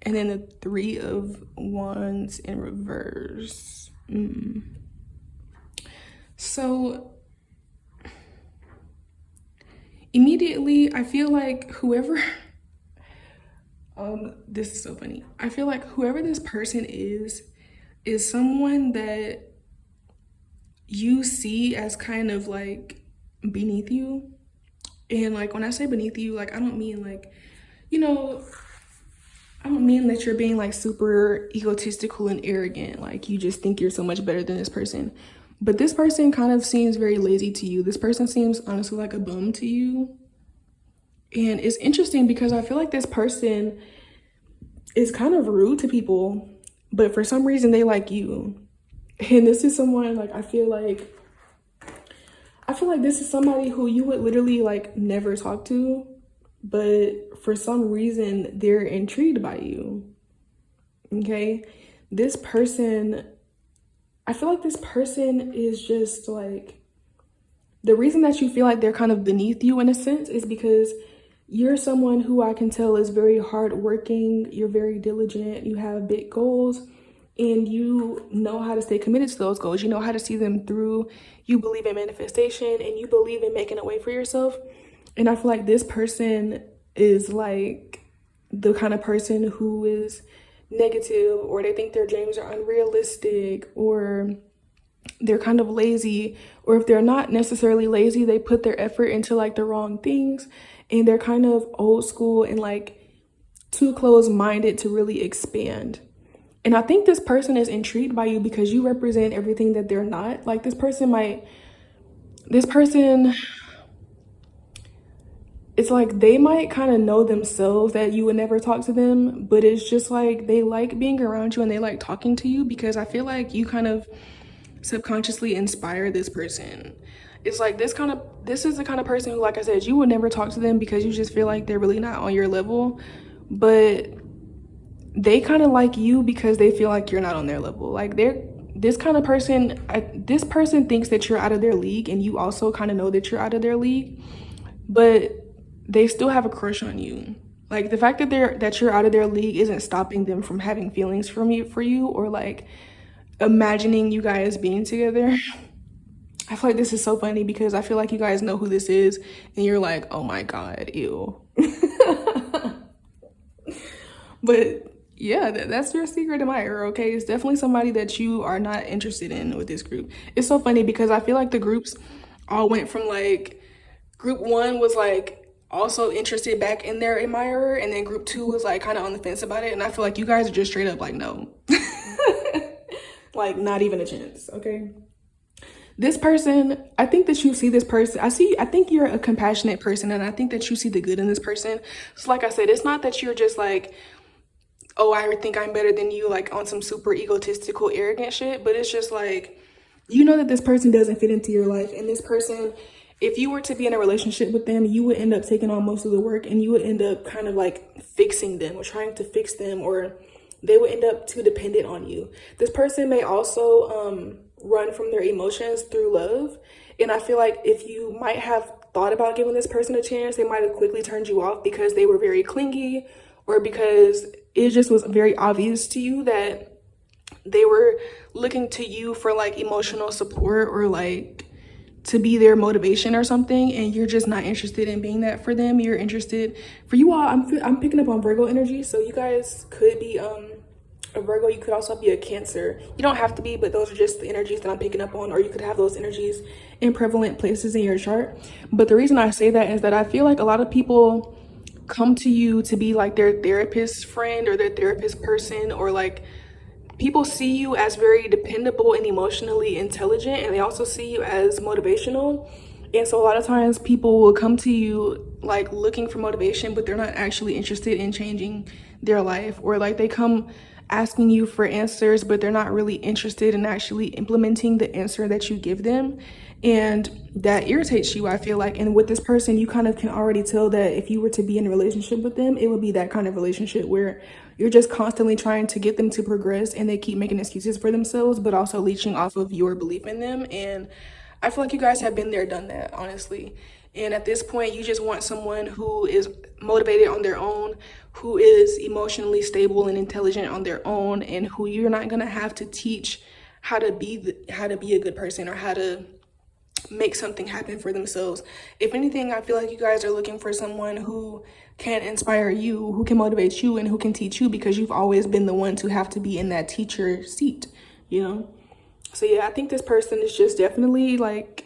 And then the 3 of Wands in reverse. So immediately, I feel like whoever, this is so funny. I feel like whoever this person is someone that you see as kind of like beneath you. And like, when I say beneath you, like, I don't mean like, you know, I don't mean that you're being like super egotistical and arrogant, like you just think you're so much better than this person. But this person kind of seems very lazy to you. This person seems honestly like a bum to you. And it's interesting because I feel like this person is kind of rude to people, but for some reason they like you. And this is someone like, I feel like this is somebody who you would literally like never talk to, but for some reason they're intrigued by you. Okay, this person, I feel like this person is just like, the reason that you feel like they're kind of beneath you in a sense is because you're someone who I can tell is very hardworking, you're very diligent, you have big goals, and you know how to stay committed to those goals. You know how to see them through. You believe in manifestation, and you believe in making a way for yourself. And I feel like this person is like the kind of person who is negative, or they think their dreams are unrealistic, or they're kind of lazy, or if they're not necessarily lazy, they put their effort into like the wrong things, and they're kind of old school and like too close-minded to really expand. And I think this person is intrigued by you because you represent everything that they're not. Like this person, it's like they might kind of know themselves that you would never talk to them, but it's just like they like being around you and they like talking to you, because I feel like you kind of subconsciously inspire this person. It's like this is the kind of person who, like I said, you would never talk to them because you just feel like they're really not on your level, but they kind of like you because they feel like you're not on their level. Like this kind of person, this person thinks that you're out of their league, and you also kind of know that you're out of their league, but they still have a crush on you. Like the fact that you're out of their league isn't stopping them from having feelings for you or like imagining you guys being together. I feel like this is so funny because I feel like you guys know who this is and you're like, oh my God, ew. But yeah, that's your secret admirer, okay? It's definitely somebody that you are not interested in with this group. It's so funny because I feel like the groups all went from like, group 1 was like also interested back in their admirer, and then group 2 was like kind of on the fence about it, and I feel like you guys are just straight up like no. Like, not even a chance, okay? This person, I think that you see this person, I think you're a compassionate person, and I think that you see the good in this person. So like I said, it's not that you're just like, oh, I think I'm better than you, like on some super egotistical, arrogant shit, but it's just like, you know that this person doesn't fit into your life, and this person, if you were to be in a relationship with them, you would end up taking on most of the work, and you would end up kind of like fixing them or trying to fix them, or they would end up too dependent on you. This person may also run from their emotions through love, and I feel like if you might have thought about giving this person a chance, they might have quickly turned you off because they were very clingy, or because it just was very obvious to you that they were looking to you for like emotional support, or like to be their motivation or something, and you're just not interested in being that for them. You're interested, for you all, I'm picking up on Virgo energy, so you guys could be a Virgo, you could also be a Cancer. You don't have to be, but those are just the energies that I'm picking up on, or you could have those energies in prevalent places in your chart. But the reason I say that is that I feel like a lot of people come to you to be like their therapist friend or their therapist person, or like people see you as very dependable and emotionally intelligent, and they also see you as motivational. And so a lot of times people will come to you like looking for motivation, but they're not actually interested in changing their life, or like they come asking you for answers, but they're not really interested in actually implementing the answer that you give them. And that irritates you, I feel like. And with this person, you kind of can already tell that if you were to be in a relationship with them, it would be that kind of relationship where you're just constantly trying to get them to progress, and they keep making excuses for themselves, but also leeching off of your belief in them. And I feel like you guys have been there, done that, honestly. And at this point, you just want someone who is motivated on their own, who is emotionally stable and intelligent on their own, and who you're not gonna have to teach how to be a good person, or how to make something happen for themselves. If anything, I feel like you guys are looking for someone who can inspire you, who can motivate you, and who can teach you, because you've always been the one to have to be in that teacher seat, you know? So yeah, I think this person is just definitely like,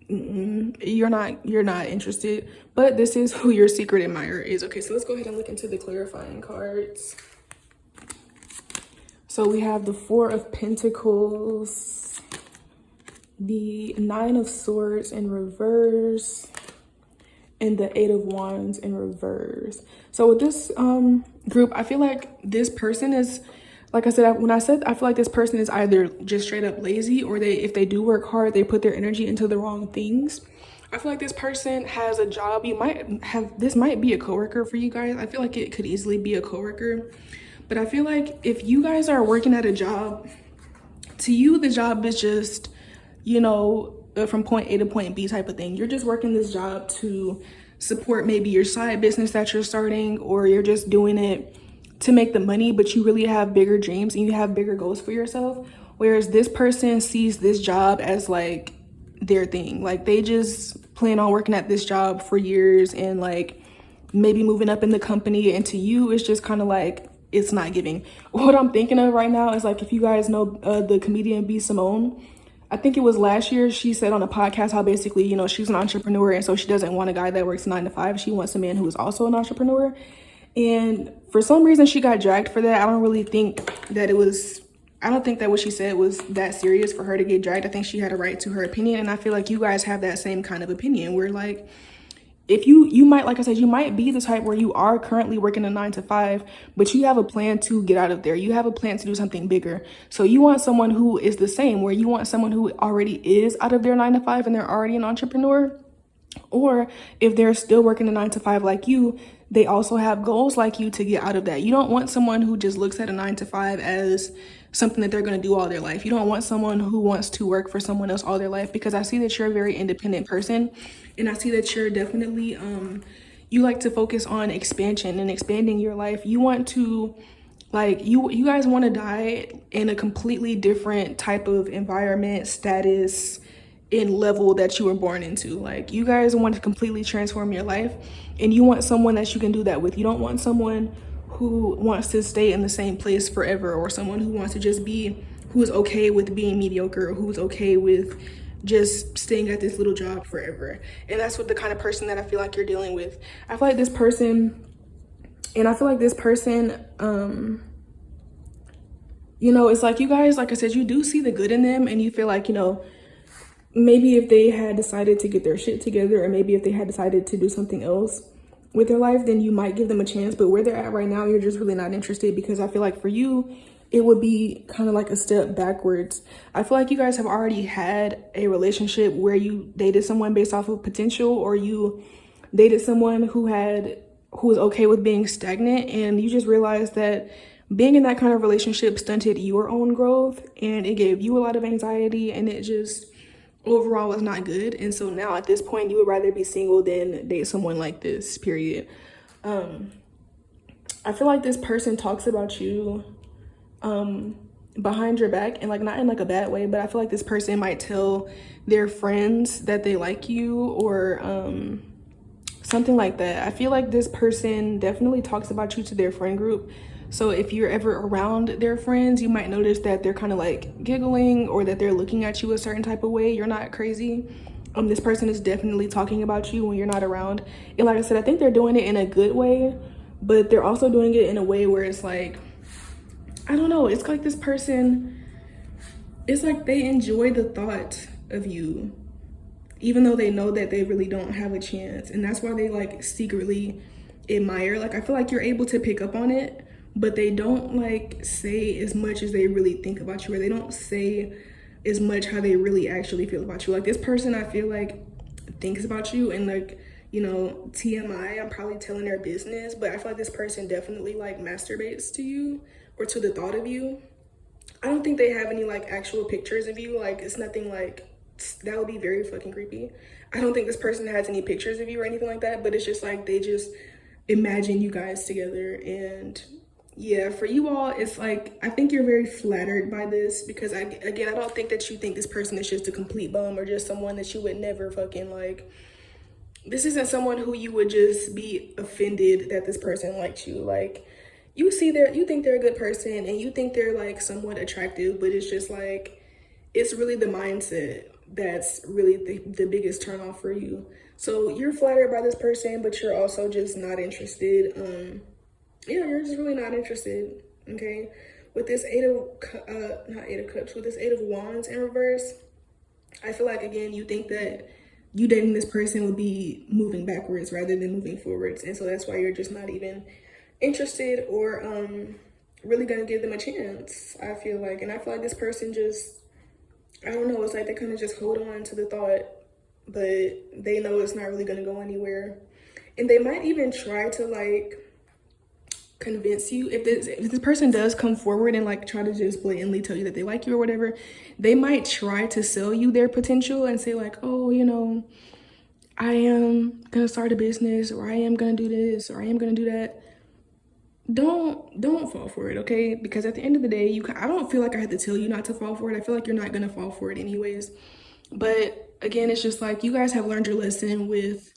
you're not interested, but this is who your secret admirer is. Okay, so let's go ahead and look into the clarifying cards. So we have the Four of Pentacles, the Nine of Swords in reverse, and the Eight of Wands in reverse. So with this group, I feel like this person is, like I said, when I said I feel like this person is either just straight up lazy, or if they do work hard, they put their energy into the wrong things. I feel like this person has a job. This might be a coworker for you guys. I feel like it could easily be a coworker. But I feel like if you guys are working at a job, to you, the job is just, you know, from point A to point B type of thing. You're just working this job to support maybe your side business that you're starting, or you're just doing it to make the money, but you really have bigger dreams and you have bigger goals for yourself. Whereas this person sees this job as like their thing. Like they just plan on working at this job for years, and like maybe moving up in the company. And to you, it's just kind of like, it's not giving. What I'm thinking of right now is like, if you guys know the comedian B. Simone, I think it was last year, she said on a podcast how basically, you know, she's an entrepreneur, and so she doesn't want a guy that works 9 to 5. She wants a man who is also an entrepreneur. And for some reason she got dragged for that. I don't think that what she said was that serious for her to get dragged. I think she had a right to her opinion, and I feel like you guys have that same kind of opinion, where like, if you might, like I said, you might be the type where you are currently working a 9 to 5, but you have a plan to get out of there. You have a plan to do something bigger. So you want someone who is the same, where you want someone who already is out of their 9 to 5 and they're already an entrepreneur. Or if they're still working a 9 to 5 like you, they also have goals like you to get out of that. You don't want someone who just looks at a 9 to 5 as something that they're going to do all their life. You don't want someone who wants to work for someone else all their life, because I see that you're a very independent person, and I see that you're definitely you like to focus on expansion and expanding your life. You want to, like, you guys want to die in a completely different type of environment, status, in level that you were born into. Like, you guys want to completely transform your life, and you want someone that you can do that with. You don't want someone who wants to stay in the same place forever, or someone who wants to just be, who is okay with being mediocre, or who's okay with just staying at this little job forever. And that's what the kind of person that I feel like you're dealing with. I feel like this person You know, it's like you guys, like I said, you do see the good in them, and you feel like, you know, maybe if they had decided to get their shit together, or maybe if they had decided to do something else with their life, then you might give them a chance. But where they're at right now, you're just really not interested, because I feel like for you, it would be kind of like a step backwards. I feel like you guys have already had a relationship where you dated someone based off of potential, or you dated someone who was okay with being stagnant, and you just realized that being in that kind of relationship stunted your own growth, and it gave you a lot of anxiety, and it just overall was not good. And so now at this point, you would rather be single than date someone like this, period. I feel like this person talks about you behind your back, and like not in like a bad way, but I feel like this person might tell their friends that they like you, or something like that. I feel like this person definitely talks about you to their friend group. So if you're ever around their friends, you might notice that they're kind of like giggling, or that they're looking at you a certain type of way. You're not crazy. This person is definitely talking about you when you're not around. And like I said, I think they're doing it in a good way, but they're also doing it in a way where it's like, I don't know, it's like this person, it's like they enjoy the thought of you, even though they know that they really don't have a chance. And that's why they like secretly admire. Like, I feel like you're able to pick up on it, but they don't like say as much as they really think about you, or they don't say as much how they really actually feel about you. Like, this person, I feel like, thinks about you, and like, you know, TMI, I'm probably telling their business, but I feel like this person definitely like masturbates to you, or to the thought of you. I don't think they have any like actual pictures of you. Like, it's nothing like, that would be very fucking creepy. I don't think this person has any pictures of you or anything like that, but it's just like they just imagine you guys together. And yeah, for you all, it's like, I think you're very flattered by this, because I don't think that you think this person is just a complete bum, or just someone that you would never fucking like. This isn't someone who you would just be offended that this person likes you. Like, you think they're a good person, and you think they're like somewhat attractive, but it's just like, it's really the mindset that's really the biggest turn off for you. So you're flattered by this person, but you're also just not interested. Yeah, you're just really not interested. Okay, with this with this Eight of Wands in reverse, I feel like, again, you think that you dating this person would be moving backwards rather than moving forwards, and so that's why you're just not even interested, or really gonna give them a chance, I feel like. And I feel like this person just, I don't know, it's like they kind of just hold on to the thought, but they know it's not really gonna go anywhere. And they might even try to like convince you, if this person does come forward and like try to just blatantly tell you that they like you or whatever, they might try to sell you their potential and say like, oh, you know, I am gonna start a business, or I am gonna do this, or I am gonna do that. Don't fall for it, okay? Because at the end of the day, I don't feel like I had to tell you not to fall for it. I feel like you're not gonna fall for it anyways. But again, it's just like, you guys have learned your lesson with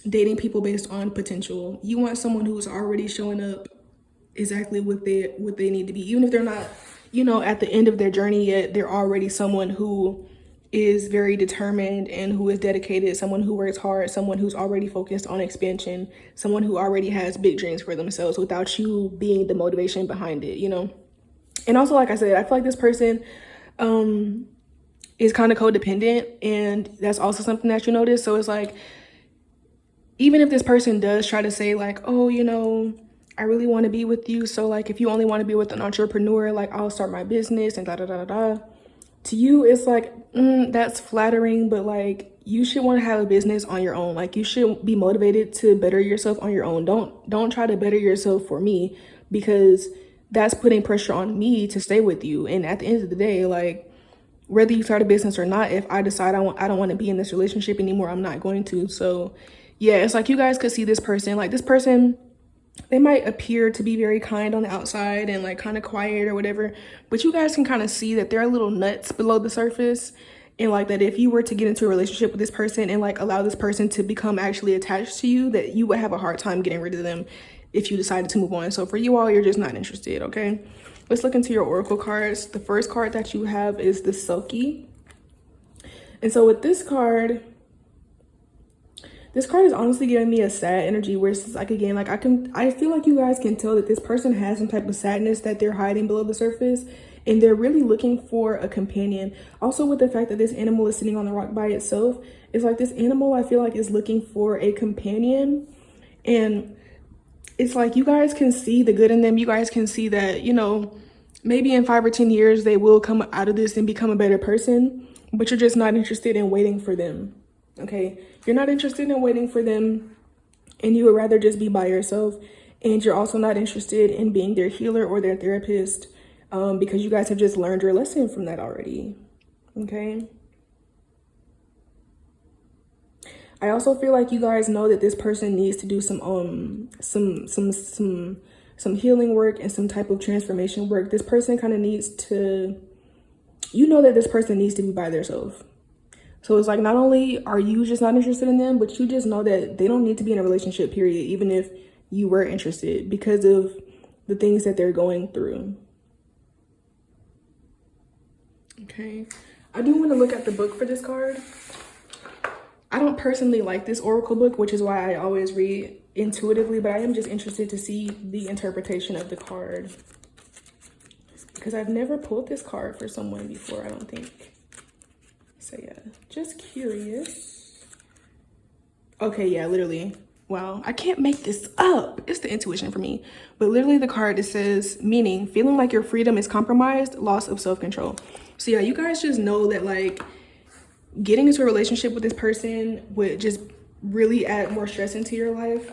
dating people based on potential. You want someone who's already showing up exactly what they need to be, even if they're not, you know, at the end of their journey yet. They're already someone who is very determined and who is dedicated, someone who works hard, someone who's already focused on expansion, someone who already has big dreams for themselves without you being the motivation behind it, you know? And also, like I said, I feel like this person is kind of codependent, and that's also something that you notice. So it's like, even if this person does try to say like, oh, you know, I really want to be with you, so like, if you only want to be with an entrepreneur, like, I'll start my business and da da da da da. To you, it's like, that's flattering, but like, you should want to have a business on your own. Like, you should be motivated to better yourself on your own. Don't try to better yourself for me, because that's putting pressure on me to stay with you. And at the end of the day, like, whether you start a business or not, if I decide I don't want to be in this relationship anymore, I'm not going to. So yeah, it's like, you guys could see this person, like, this person, they might appear to be very kind on the outside and like kind of quiet or whatever, but you guys can kind of see that they're a little nuts below the surface. And like, that if you were to get into a relationship with this person and like allow this person to become actually attached to you, that you would have a hard time getting rid of them if you decided to move on. So for you all, you're just not interested, okay? Let's look into your oracle cards. The first card that you have is the Sulky. And so with this card, This card is honestly giving me a sad energy where it's like, again, like I feel like you guys can tell that this person has some type of sadness that they're hiding below the surface, and they're really looking for a companion. Also, with the fact that this animal is sitting on the rock by itself, it's like this animal, I feel like, is looking for a companion. And it's like you guys can see the good in them. You guys can see that, you know, maybe in 5 or 10 years they will come out of this and become a better person, but you're just not interested in waiting for them. Okay, you're not interested in waiting for them, and you would rather just be by yourself. And you're also not interested in being their healer or their therapist, because you guys have just learned your lesson from that already. Okay, I also feel like you guys know that this person needs to do some healing work and some type of transformation work. This person kind of needs to, you know, that this person needs to be by themselves. So it's like, not only are you just not interested in them, but you just know that they don't need to be in a relationship, period, even if you were interested, because of the things that they're going through. Okay, I do want to look at the book for this card. I don't personally like this oracle book, which is why I always read intuitively, but I am just interested to see the interpretation of the card, because I've never pulled this card for someone before, I don't think. So yeah, just curious. Okay, yeah, literally. Wow, I can't make this up. It's the intuition for me. But literally the card, it says, meaning, feeling like your freedom is compromised, loss of self-control. So yeah, you guys just know that, like, getting into a relationship with this person would just really add more stress into your life.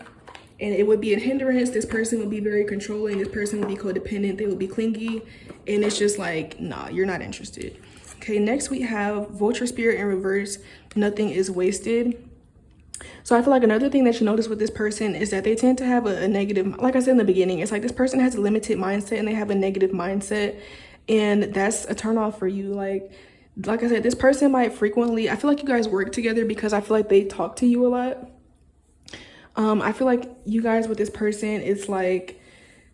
And it would be a hindrance. This person would be very controlling. This person would be codependent. They would be clingy. And it's just like, nah, you're not interested. Okay, next we have Vulture Spirit in reverse. Nothing is wasted. So I feel like another thing that you notice with this person is that they tend to have a negative, like I said in the beginning, it's like this person has a limited mindset and they have a negative mindset. And that's a turnoff for you. Like I said, this person might frequently, I feel like you guys work together because I feel like they talk to you a lot. I feel like you guys with this person, it's like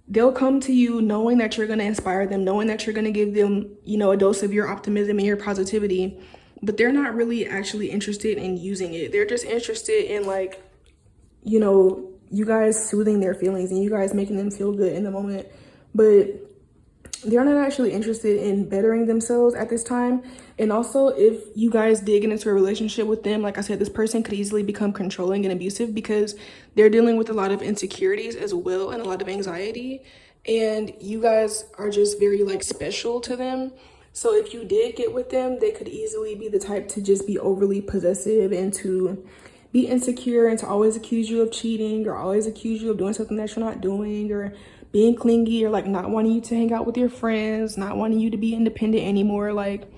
they'll come to you knowing that you're going to inspire them, knowing that you're going to give them, you know, a dose of your optimism and your positivity, but they're not really actually interested in using it. They're just interested in, like, you know, you guys soothing their feelings and you guys making them feel good in the moment, but they're not actually interested in bettering themselves at this time. And also, if you guys did get into a relationship with them, like I said, this person could easily become controlling and abusive because they're dealing with a lot of insecurities as well and a lot of anxiety. And you guys are just very, like, special to them. So if you did get with them, they could easily be the type to just be overly possessive and to be insecure and to always accuse you of cheating or always accuse you of doing something that you're not doing, or being clingy, or like not wanting you to hang out with your friends, not wanting you to be independent anymore. Like,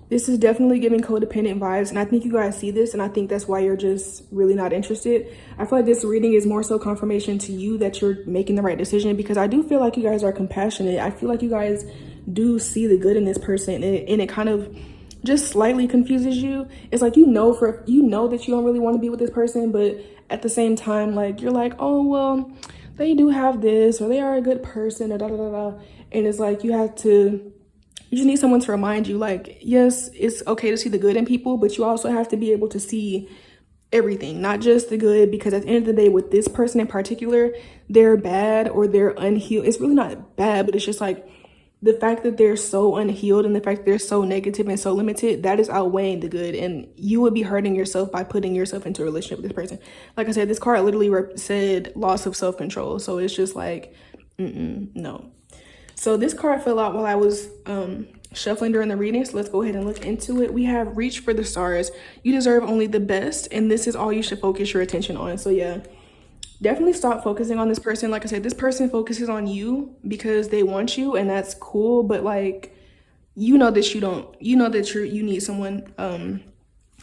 this is definitely giving codependent vibes, and I think you guys see this, and I think that's why you're just really not interested. I feel like this reading is more so confirmation to you that you're making the right decision, because I do feel like you guys are compassionate. I feel like you guys do see the good in this person, and it kind of just slightly confuses you. It's like, you know that you don't really want to be with this person, but at the same time, like, you're like, oh well, they do have this, or they are a good person, or da da da da. And it's like, you just need someone to remind you, like, yes, it's okay to see the good in people, but you also have to be able to see everything, not just the good, because at the end of the day, with this person in particular, they're bad or they're unhealed. It's really not bad, but it's just like the fact that they're so unhealed and the fact that they're so negative and so limited, that is outweighing the good. And you would be hurting yourself by putting yourself into a relationship with this person. Like I said, this card literally said loss of self-control. So it's just like, no. So this card fell out while I was shuffling during the reading. So let's go ahead and look into it. We have reach for the stars. You deserve only the best, and this is all you should focus your attention on. So yeah, definitely stop focusing on this person. Like I said, this person focuses on you because they want you, and that's cool. But like, you know that you need someone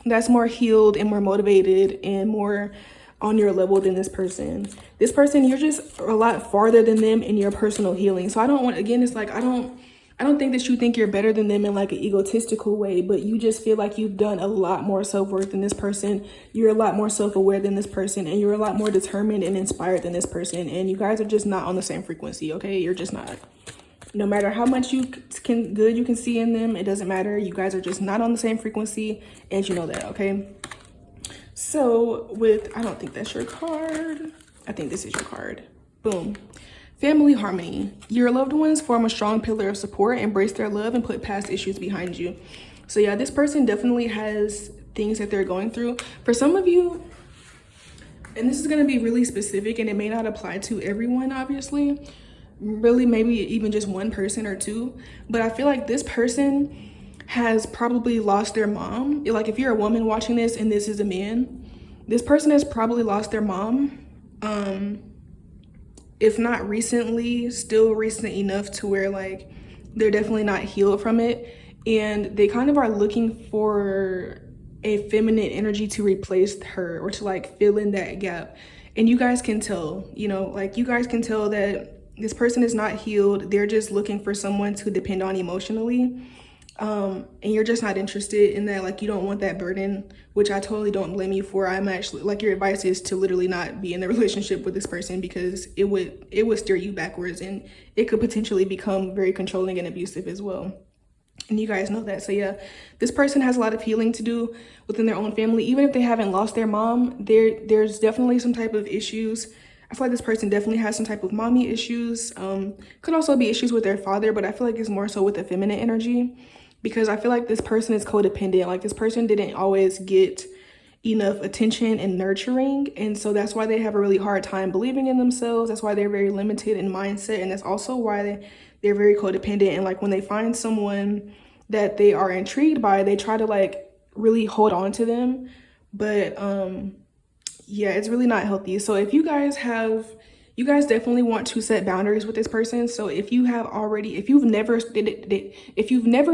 that's more healed and more motivated and more on your level than this person. This person, you're just a lot farther than them in your personal healing. So I don't want, again, it's like, I don't think that you think you're better than them in like an egotistical way, but you just feel like you've done a lot more self-work than this person. You're a lot more self-aware than this person, and you're a lot more determined and inspired than this person. And you guys are just not on the same frequency, okay? You're just not. No matter how much you can see in them, it doesn't matter. You guys are just not on the same frequency, and you know that, okay? So with, I don't think that's your card. I think this is your card. Boom. Family harmony. Your loved ones form a strong pillar of support, embrace their love, and put past issues behind you. So yeah, this person definitely has things that they're going through. For some of you, and this is going to be really specific and it may not apply to everyone, obviously, really maybe even just one person or two, but I feel like this person has probably lost their mom. Like if you're a woman watching this and this is a man, this person has probably lost their mom. If not recently, still recent enough to where like they're definitely not healed from it, and they kind of are looking for a feminine energy to replace her or to like fill in that gap. And you guys can tell, you know, like you guys can tell that this person is not healed. They're just looking for someone to depend on emotionally. And you're just not interested in that. Like you don't want that burden, which I totally don't blame you for. I'm actually like, your advice is to literally not be in a relationship with this person, because it would steer you backwards and it could potentially become very controlling and abusive as well. And you guys know that. So yeah, this person has a lot of healing to do within their own family. Even if they haven't lost their mom, there's definitely some type of issues. I feel like this person definitely has some type of mommy issues. Could also be issues with their father, but I feel like it's more so with the feminine energy, because I feel like this person is codependent. Like this person didn't always get enough attention and nurturing, and so that's why they have a really hard time believing in themselves. That's why they're very limited in mindset, and that's also why they're very codependent. And like when they find someone that they are intrigued by, they try to like really hold on to them, but yeah, it's really not healthy. So if you guys definitely want to set boundaries with this person. So if you've never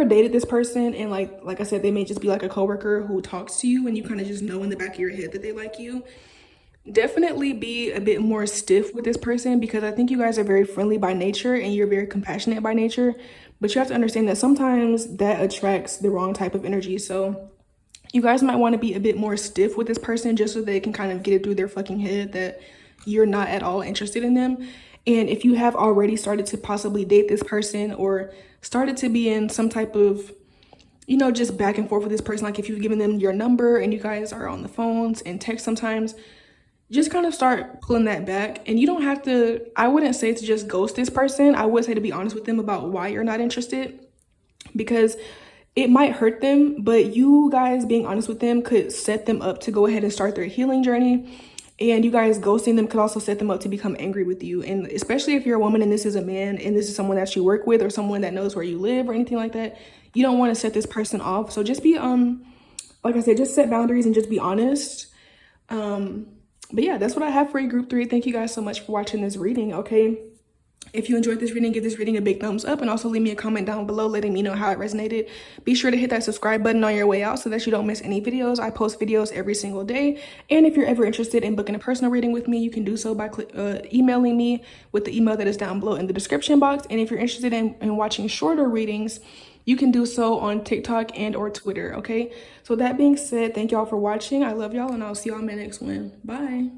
dated this person, and like I said, they may just be like a coworker who talks to you and you kind of just know in the back of your head that they like you, definitely be a bit more stiff with this person, because I think you guys are very friendly by nature and you're very compassionate by nature, but you have to understand that sometimes that attracts the wrong type of energy. So you guys might want to be a bit more stiff with this person, just so they can kind of get it through their fucking head that you're not at all interested in them. And if you have already started to possibly date this person or started to be in some type of, you know, just back and forth with this person, like if you've given them your number and you guys are on the phones and text sometimes, just kind of start pulling that back. And you don't have to, I wouldn't say to just ghost this person. I would say to be honest with them about why you're not interested, because it might hurt them, but you guys being honest with them could set them up to go ahead and start their healing journey. And you guys ghosting them could also set them up to become angry with you. And especially if you're a woman and this is a man and this is someone that you work with or someone that knows where you live or anything like that, you don't want to set this person off. So just be, like I said, just set boundaries and just be honest. But yeah, that's what I have for you, group 3. Thank you guys so much for watching this reading, okay? If you enjoyed this reading, give this reading a big thumbs up and also leave me a comment down below letting me know how it resonated. Be sure to hit that subscribe button on your way out so that you don't miss any videos. I post videos every single day. And if you're ever interested in booking a personal reading with me, you can do so by emailing me with the email that is down below in the description box. And if you're interested in watching shorter readings, you can do so on TikTok and or Twitter, okay? So that being said, thank y'all for watching. I love y'all and I'll see y'all in my next one. Bye.